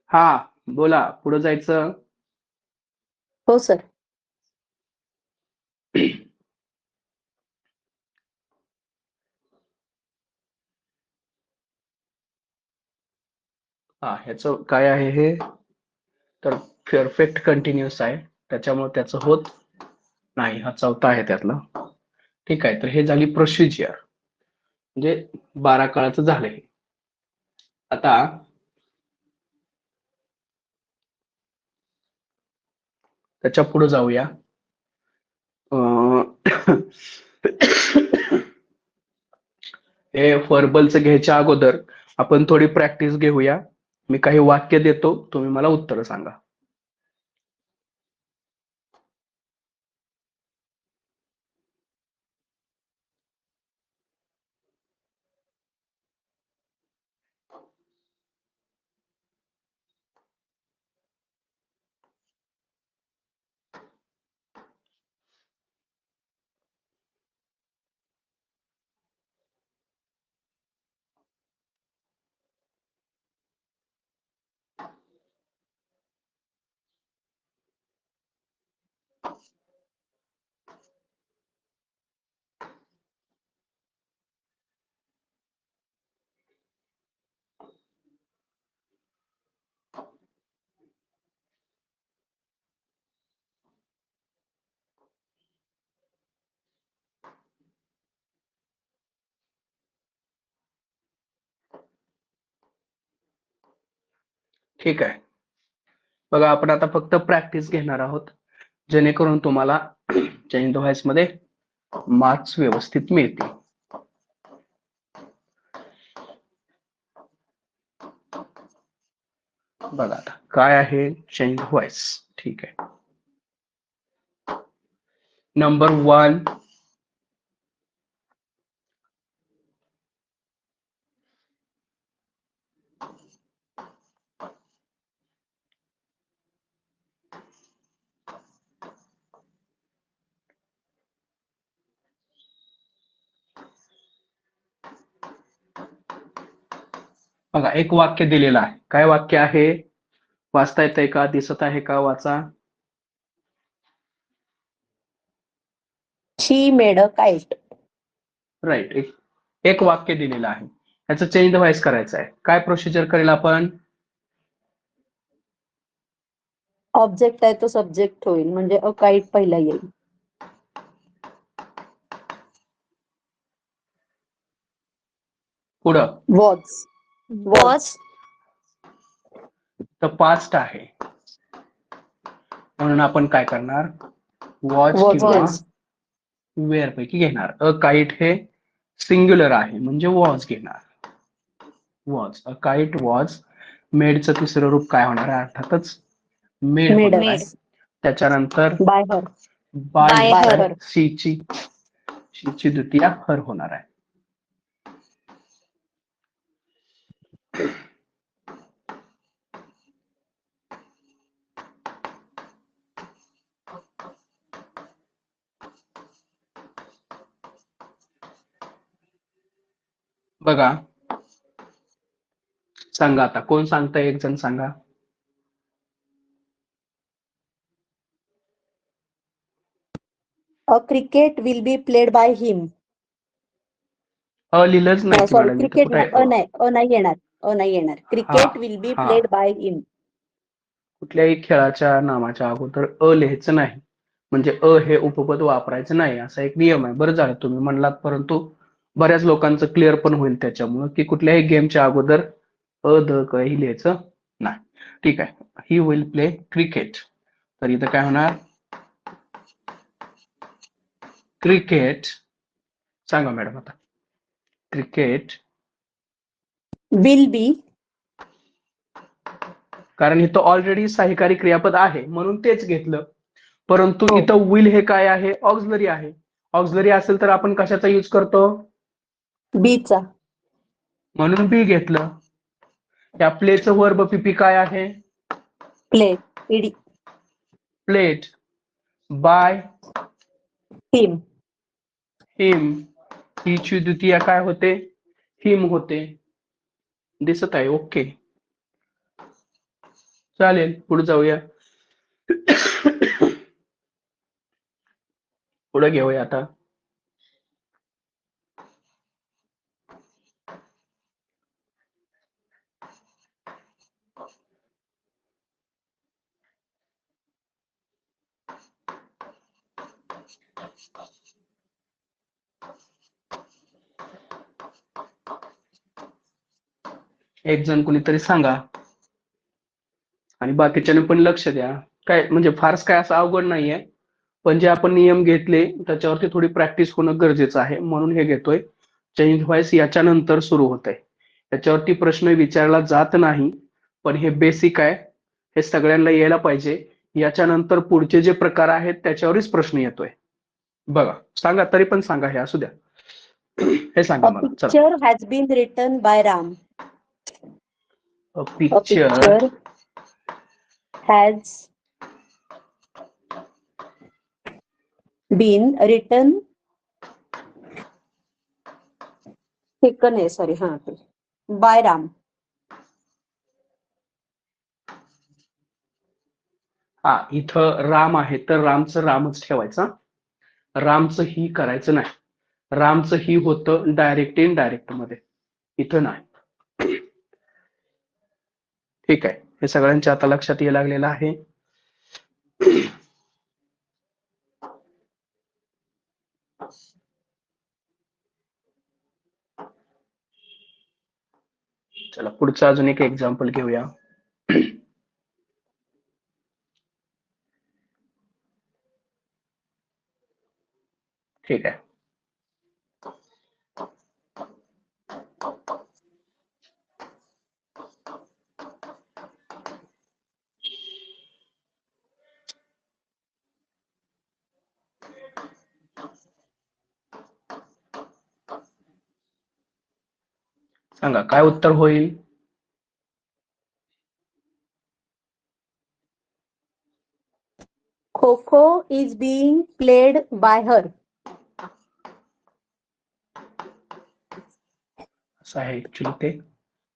हा बोला, पुढे जायचं. हो सर. हा, ह्याचं काय आहे हे, तर परफेक्ट कंटिन्युअस आहे, त्याच्यामुळे त्याचं होत नाही. हा चौथा आहे त्यातला. ठीक आहे, तर हे झाली प्रोसिजर, म्हणजे 12 काळाचं झालं हे. आता त्याच्या पुढे जाऊया. हे व्हर्बलचं घ्यायच्या अगोदर आपण थोडी प्रॅक्टिस घेऊया. मी काही वाक्य देतो, तुम्ही मला उत्तर सांगा. ठीक आहे, बघा आपण आता फक्त प्रॅक्टिस घेणार आहोत, जेणेकरून तुम्हाला चेंज द व्हॉइस मध्ये मार्क्स व्यवस्थित मिळतील. बघा आता काय आहे चेंज द व्हॉइस. ठीक आहे, नंबर 1, बघा एक वाक्य दिलेलं आहे. काय वाक्य आहे? वाचता येतंय का? दिसत आहे का? वाचा. She made a kite. Right. एक वाक्य दिलेलं आहे. याचं चेंज द व्हॉइस करायचं आहे. काय प्रोसिजर करेल आपण? ऑब्जेक्ट आहे तो सब्जेक्ट होईल, म्हणजे अ काईट पहिला येईल. पुढं वॉज. Was. तर पास्ट आहे, म्हणून आपण काय करणार? वॉच Was किंवा was. वेअर पैकी घेणार. अ काईट हे सिंग्युलर आहे, म्हणजे वॉज घेणार. वॉज. A kite was. मेडचं तिसरं रूप काय होणार आहे? अर्थातच मेड Made. होणार आहे. Made. त्याच्यानंतर by her. By By her. शीची द्वितीया हर होणार आहे. बघा, सांगा आता. कोण सांगताय? एक जण सांगा. A cricket will be played by him. लिहिलंच नाही की सॉरी, मॅडम, इथं क्रिकेट कुठे अ नाही, अ नाही येणार. अ नाही येणार. क्रिकेट विल बी हा. प्लेड बाय हिम. कुठल्याही खेळाच्या नामाच्या अगोदर अ लिहायचं नाही, म्हणजे अ हे उपपद वापरायचं नाही, असा एक नियम आहे. बरं झालं तुम्ही म्हणलात, परंतु बऱ्याच लोकांचं क्लिअर पण होईल त्याच्यामुळं, की कुठल्याही गेमच्या अगोदर अ द क ही लिहायचं नाही. ठीक आहे. He will play cricket. तर इथं काय होणार? क्रिकेट. सांगा मॅडम आता. क्रिकेट. विल बी. कारण इथं ऑलरेडी सहाय्यकारी क्रियापद आहे, म्हणून तेच घेतलं. परंतु हो. इथं विल हे काय आहे? ऑक्झिलरी आहे. ऑक्झिलरी असेल तर आपण कशाचा यूज करतो? बीचा. म्हणून बी घेतलं. या प्लेचं वर्ब पीपी काय आहे? Play. PD. Plate. By him. Him. हिची द्वितीया काय होते? हिम होते. दिसत आहे? ओके, चालेल. पुढे जाऊया. पुढे घेऊया आता. एक जण कुणीतरी सांगा, आणि बाकीच्याने पण लक्ष द्या. काय म्हणजे फारच काय असं अवघड नाहीये, पण जे आपण नियम घेतले त्याच्यावरती थोडी प्रॅक्टिस होणं गरजेचं आहे, म्हणून हे घेतोय. चेंज व्हॉइस याच्यानंतर सुरू होत आहे. याच्यावरती प्रश्न विचारला जात नाही, पण हे बेसिक आहे, हे सगळ्यांना यायला पाहिजे. याच्यानंतर पुढचे जे प्रकार आहेत त्याच्यावरच प्रश्न येतोय. बघा, सांगा, तरी पण सांगा, हे असू द्या. हे सांगा अ मला. चला. Picture has been written by Ram. A a picture picture has been written. Second आहे, सॉरी. हा, बाय राम. हा, इथं राम आहे तर रामचं रामच ठेवायचा. रामचं ही करायचं नाही. रामचं ही होतं डायरेक्ट इनडायरेक्ट मध्ये, इथं नाही. ठीक आहे. हे सगळ्यांच्या आता लक्षात यायला लागलेलं आहे. चला, पुढचं अजून एक एक्झाम्पल घेऊया. ठीक आहे. सांगा काय उत्तर होईल? Kho kho is being played by her. असं आहे ऍक्च्युली ते.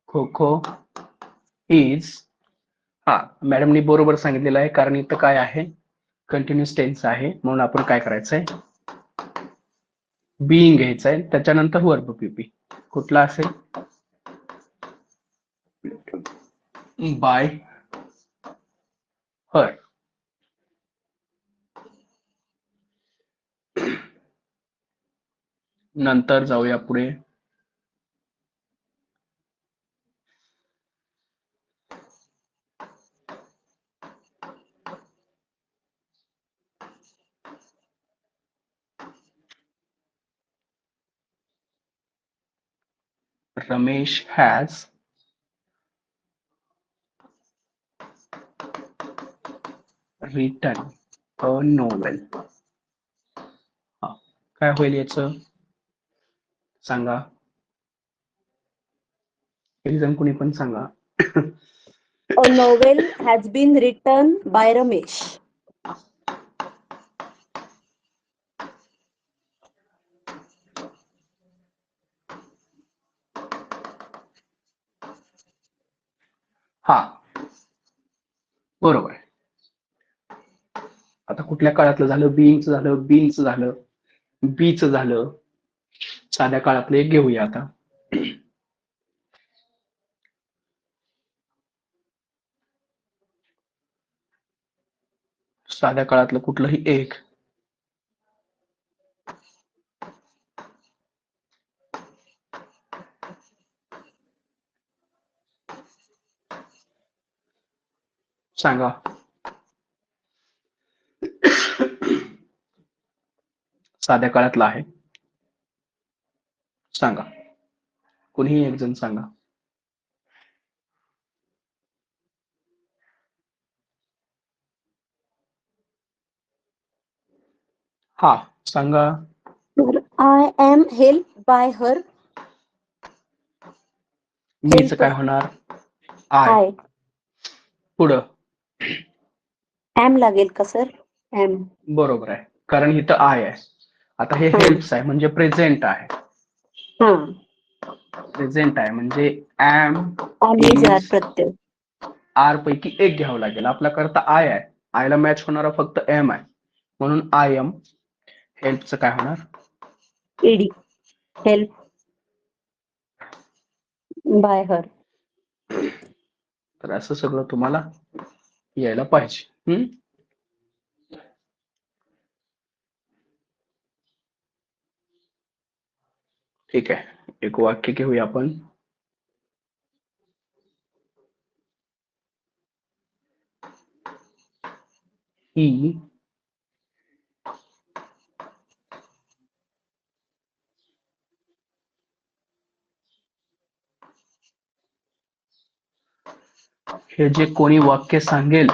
खो खो इज, हा मॅडमनी बरोबर सांगितलेलं आहे, कारण इथं काय आहे, कंटिन्युअस टेन्स आहे, म्हणून आपण काय करायचंय, बीइंग घ्यायचंय, त्याच्यानंतर वर्ब पीपी कुठला असेल, बाय हर. नंतर जाऊया पुढे. Ramesh has written a novel. हा, काय होईल याचं सांगा, एक जण कुणी पण सांगा. A novel has been written by Ramesh. हा बरोबर आहे. आता कुठल्या काळातलं झालं, बीइंगचं झालं, बीइंगचं झालं, बीचं झालं, साध्या काळातलं एक घेऊया आता. साध्या काळातलं कुठलंही एक. सांगा. साध्या काळातलं आहे, सांगा, कुणीही एक जण सांगा. हा सांगा. I am helped by her. मीच काय होणार, आय. I पुढं am लागेल का सर? am. बरोबर आहे, कारण इथं आय आहे. आता हे हेल्प्स आहे म्हणजे प्रेझेंट आहे, हा, प्रेझेंट आहे म्हणजे एम आम्ही जार इज प्रत्यय. आर पैकी एक घ्यावं लागेल. आपल्याकरता आय आहे, आयला मॅच होणारा फक्त एम आहे, म्हणून आय एम. हेल्पचं काय होणार, ed. help by her. तर असं सगळं तुम्हाला यायला पाहिजे. ठीक आहे, एक वाक्य घेऊया आपण. ही हे जे कोणी वाक्य सांगेल,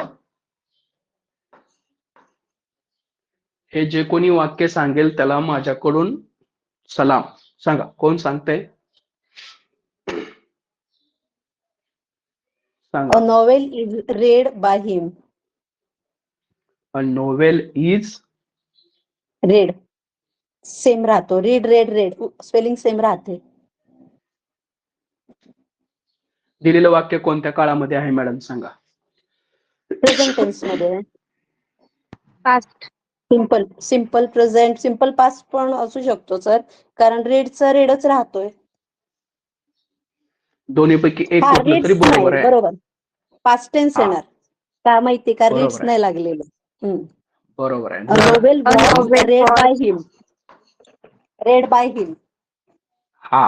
हे जे कोणी वाक्य सांगेल त्याला माझ्याकडून सलाम. सांगा, कोण सांगतंय, सांगा. A novel is read by him. A novel is, read same राहतो, read red red spelling same राहते. दिलेलं वाक्य कोणत्या काळामध्ये आहे मॅडम सांगा. प्रेझेंट टेन्स मध्ये. Past. Simple present, simple past पण असू शकतो सर, कारण रेडचा रेडच राहतोय. दोन्ही पैकी एक हा, कुठलं तरी रीड्स बरोबर नाही, आहे. बरोबर. पास्ट टेन्स हा, येणार का माहिती का, बरोबर रीड्स आहे, नाही लागलेलं. बरोबर आहे. A जर novel A was novel read by was him. read by him. हा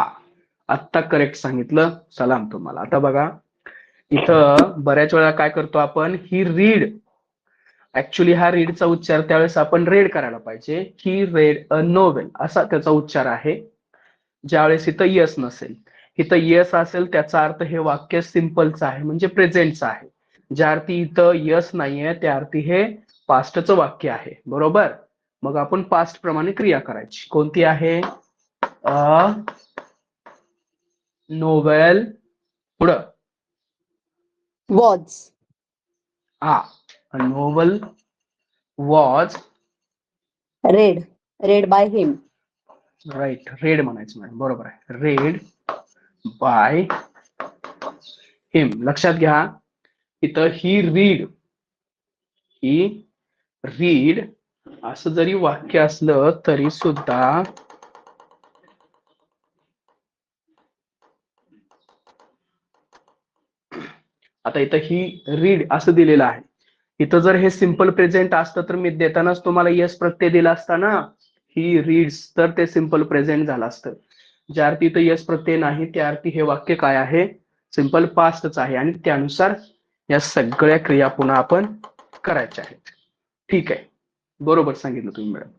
आत्ता करेक्ट सांगितलं, सलाम तुम्हाला. आता बघा, इथं बऱ्याच वेळा काय करतो आपण, ही रीड, ऍक्च्युली हा रीडचा उच्चार त्यावेळेस आपण रेड करायला पाहिजे. ही रेड अ नोवेल असा त्याचा उच्चार आहे, ज्यावेळेस इथं यस नसेल. इथं यस असेल त्याचा अर्थ हे वाक्य सिम्पलचं आहे म्हणजे प्रेझेंटचं आहे. ज्या अर्थी इथं यस नाहीये त्या अर्थी हे पास्टचं वाक्य आहे, बरोबर. मग आपण पास्ट प्रमाणे क्रिया करायची. कोणती आहे, अ नोवेल, पुढं was. हा, a novel was read by him. Right, read म्हणायचं मॅडम, बरोबर आहे. Read by him. लक्षात घ्या, इथं ही रीड असं जरी वाक्य असलं तरी सुद्धा आता इथं ही रीड असं दिलेलं आहे. इथं जर हे सिंपल प्रेझेंट असतं तर मी देतानाच तुम्हाला यस प्रत्यय दिला असता ना, ही रीड्स, तर ते सिंपल प्रेझेंट झालं असतं. ज्या अर्थी इथं यस प्रत्यय नाही त्या अर्थी हे वाक्य काय आहे, सिंपल पास्टच आहे आणि त्यानुसार या सगळ्या क्रिया पुन्हा आपण करायच्या आहेत. ठीक आहे, बरोबर सांगितलं तुम्ही मॅडम.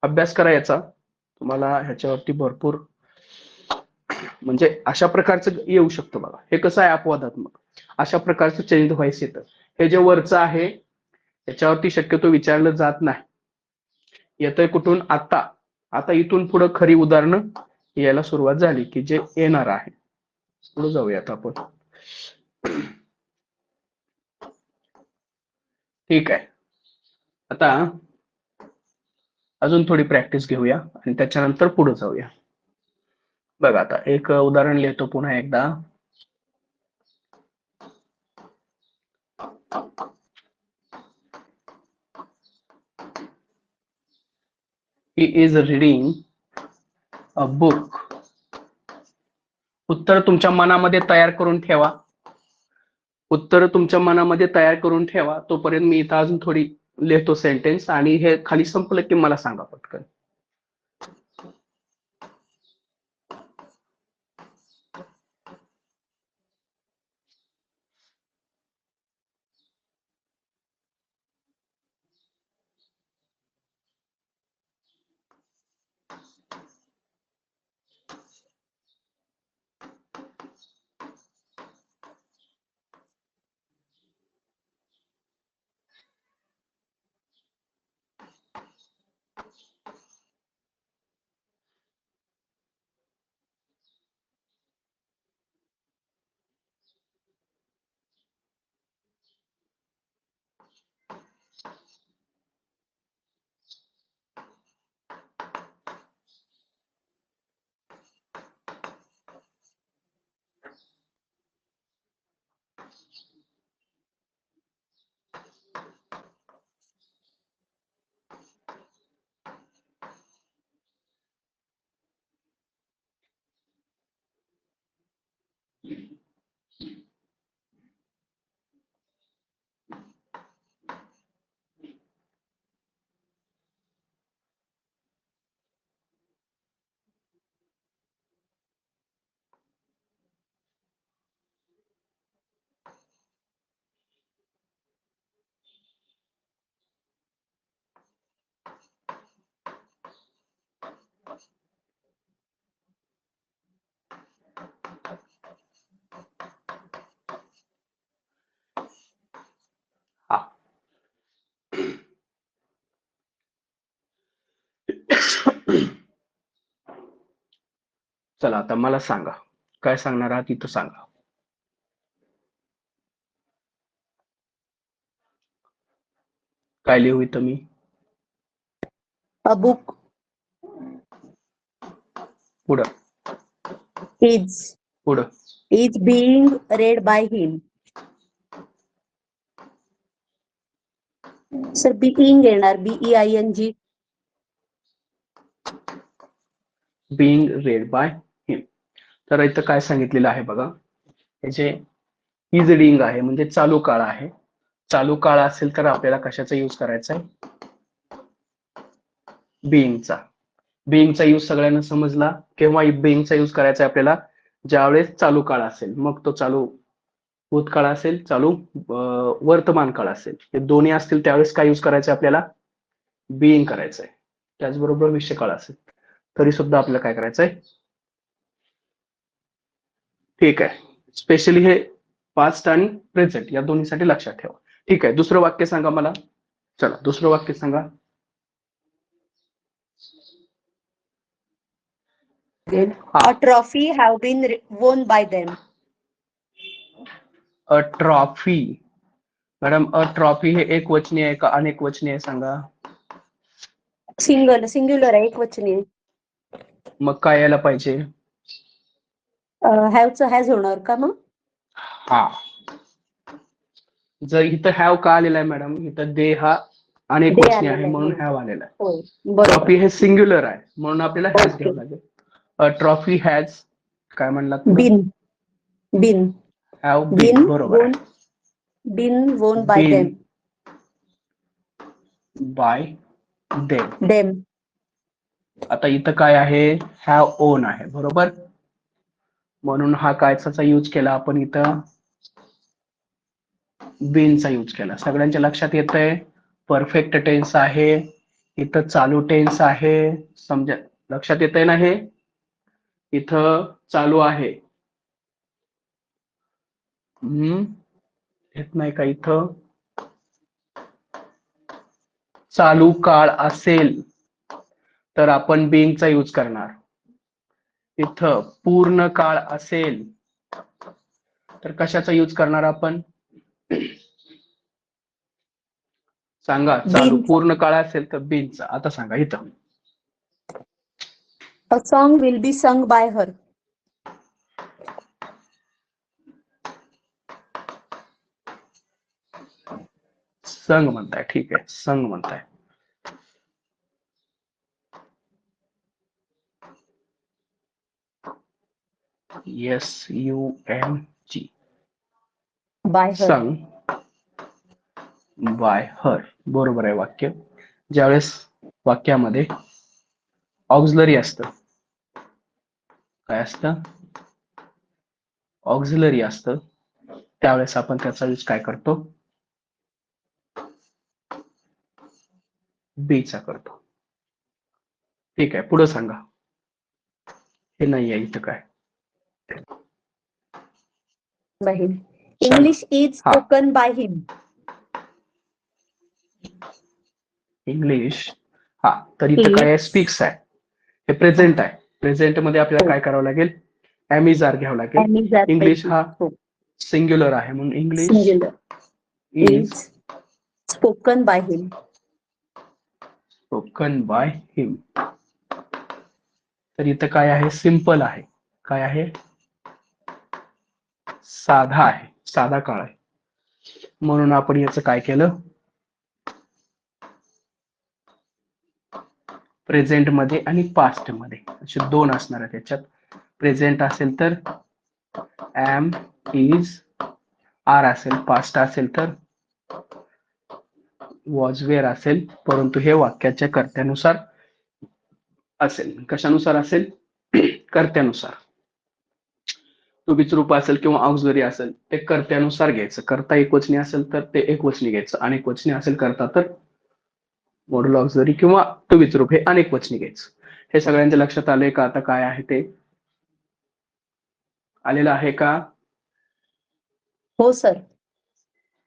अभ्यास करायचा तुम्हाला ह्याच्यावरती भरपूर, म्हणजे अशा प्रकारचं येऊ शकतं बघा. हे कसं आहे अपवादात्मक, अशा प्रकारचं चेंज व्हायचं येतं. हे जे वरचं आहे त्याच्यावरती शक्यतो विचारलं जात नाही. येतंय कुठून, आता इथून पुढे खरी उदाहरणं यायला सुरुवात झाली की जे येणार आहे. पुढे जाऊयात आपण. ठीक आहे, आता अजून थोडी प्रॅक्टिस घेऊया आणि त्याच्यानंतर पुढे जाऊया. बघा आता एक उदाहरण लिहितो पुन्हा एकदा. He is reading a book. उत्तर तुमच्या मनामध्ये तयार करून ठेवा. उत्तर तुमच्या मनामध्ये तयार करून ठेवा. तोपर्यंत मी इथं अजून थोडी लिहितो सेंटेन्स आणि हे खाली संपलं की मला सांगा पटकन. हा, चला आता मला सांगा, काय सांगणार आहात तिथं सांगा. काय लिहू इथं मी? अ बुक पुढं पुढं is being read by him. Sir being येणार, BEING. being read by him. तर इथं काय सांगितलेलं आहे बघा, हे जे इज रीडिंग आहे म्हणजे चालू काळ आहे. चालू काळ असेल तर आपल्याला कशाचा यूज करायचा आहे? beingचा. beingचा यूज सगळ्यांना समजला. केव्हा beingचा यूज करायचा आहे आपल्याला? ज्यावेळेस चालू काळ असेल, मग तो चालू भूतकाळ असेल, चालू वर्तमान काळ असेल, हे दोन्ही असतील त्यावेळेस काय यूज करायचं आपल्याला? being करायचं आहे. त्याचबरोबर विषयकाळ असेल तरी सुद्धा आपल्याला काय करायचं आहे? ठीक आहे, स्पेशली हे पास्ट आणि प्रेझेंट या दोन्हीसाठी लक्षात ठेवा. ठीक आहे, दुसरं वाक्य सांगा मला. चला दुसरं वाक्य सांगा. A trophy have been won by them. A trophy. Madam a trophy हे एक वचनी आहे का अनेक वचनी आहे सांगा? सिंग्युलर आहे, एकवचनी आहे. मग काय यायला पाहिजे? हॅवचं हॅज होणार का मग? हा. जर इथं हॅव का आलेला आहे मॅडम, इथं दे हा अनेक दे वचनी आलेलं आहे आहे. म्हणून हॅव आलेला आहे. होय बरोबर. ट्रॉफी हे सिंग्युलर आहे म्हणून आपल्याला हॅज ओके. घ्यावं लागेल. ट्रॉफी हॅज काय म्हणलात पुढं? बिन बिन हॅव बिन बीन, बरोबर वोन आहे. Been won by been them by them. Them. आता इथं काय आहे, हॅव ओन आहे बरोबर, म्हणून हा कायचा यूज केला आपण इथं, बीनचा यूज केला. सगळ्यांच्या लक्षात येतंय. परफेक्ट टेन्स आहे, इथं चालू टेन्स आहे, समजा लक्षात येतंय ना. हे इथं चालू आहे, येत नाही का इथं, चालू काळ असेल तर आपण बीइंगचा यूज करणार. इथं पूर्ण काळ असेल तर कशाचा यूज करणार आपण, सांगा. चालू बीन. पूर्ण काळ असेल तर बीनचा. आता सांगा इथं, a song will be sung by हर. संग म्हणताय, ठीक आहे, संग म्हणताय. SUNG, bye her. Sung by हर, बरोबर आहे वाक्य. ज्यावेळेस वाक्यामध्ये ऑक्झिलरी असतं, काय असतं, ऑक्झिलरी असतं, त्यावेळेस आपण त्याचा यूज काय करतो, बीचा करतो. ठीक आहे, पुढे सांगा. हे नाही आहे इथं काय, बाय हिम. सांगा. इंग्लिश इज हा. Spoken by him. इंग्लिश, हा, तर इथं काय आहे, स्पीक्स आहे. हे प्रेझेंट आहे. प्रेझेंट मध्ये आपल्याला काय करावं लागेल, एम इज आर घ्यावं लागेल. इंग्लिश हा सिंग्युलर आहे म्हणून English singular is is spoken by him. Spoken by him. तर इथं काय आहे, सिंपल आहे. काय आहे, साधा आहे, साधा काळ आहे. म्हणून आपण याचं काय केलं, प्रेझेंट मध्ये आणि पास्ट मध्ये असे दोन असणार आहेत त्याच्यात. प्रेझेंट असेल तर एम इज आर असेल, पास्ट असेल तर वॉज वेअर असेल, परंतु हे वाक्याच्या कर्त्यानुसार असेल. कशानुसार असेल, कर्त्यानुसार. टू बीच रूप असेल किंवा ऑक्झिलरी असेल, ते कर्त्यानुसार घ्यायचं. कर्ता एकवचनी असेल तर ते एकवचनी घ्यायचं, अनेक वचनी असेल कर्ता तर मॉड्यूल ऑक्झिलरी किंवा टू बीच रूप हे अनेक वचनी घ्यायचं. हे सगळ्यांच्या लक्षात आलंय का आता काय आहे ते, आलेलं आहे का? हो सर.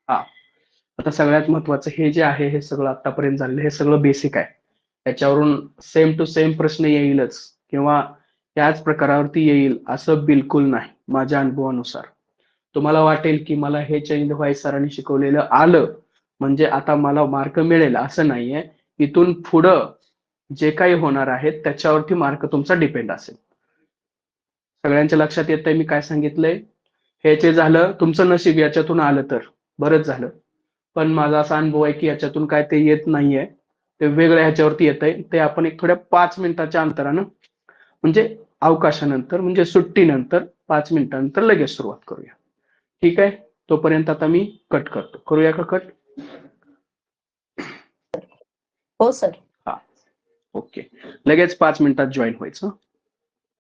हा. आता सगळ्यात महत्वाचं हे जे आहे, हे सगळं आतापर्यंत झालेलं, हे सगळं बेसिक आहे. त्याच्यावरून सेम टू सेम प्रश्न येईलच किंवा याच प्रकारावरती येईल असं बिलकुल नाही. माझ्या अनुभवानुसार तुम्हाला वाटेल की मला हे चैन भाई सरांनी शिकवलेलं आलं म्हणजे आता मला मार्क मिळेल, असं नाहीये. इथून पुढं जे काही होणार आहे त्याच्यावरती मार्क तुमचा डिपेंड असेल. सगळ्यांच्या लक्षात येतंय मी काय सांगितलंय? हे जे झालं तुमचं नशीब, याच्यातून आलं तर बरंच झालं. पण माझा असा अनुभव आहे की याच्यातून काय ते येत नाहीये, ते वेगळ्या ह्याच्यावरती येतंय. ते आपण एक थोड्या 5 मिनिटाच्या अंतरानं, म्हणजे अवकाशानंतर, म्हणजे सुट्टीनंतर 5 मिनिटानंतर लगेच सुरुवात करूया. ठीक आहे, तोपर्यंत आता मी कट करतो. करूया का कट? हो सर. हा, ओके. लगेच 5 मिनिटात जॉईन व्हायचं.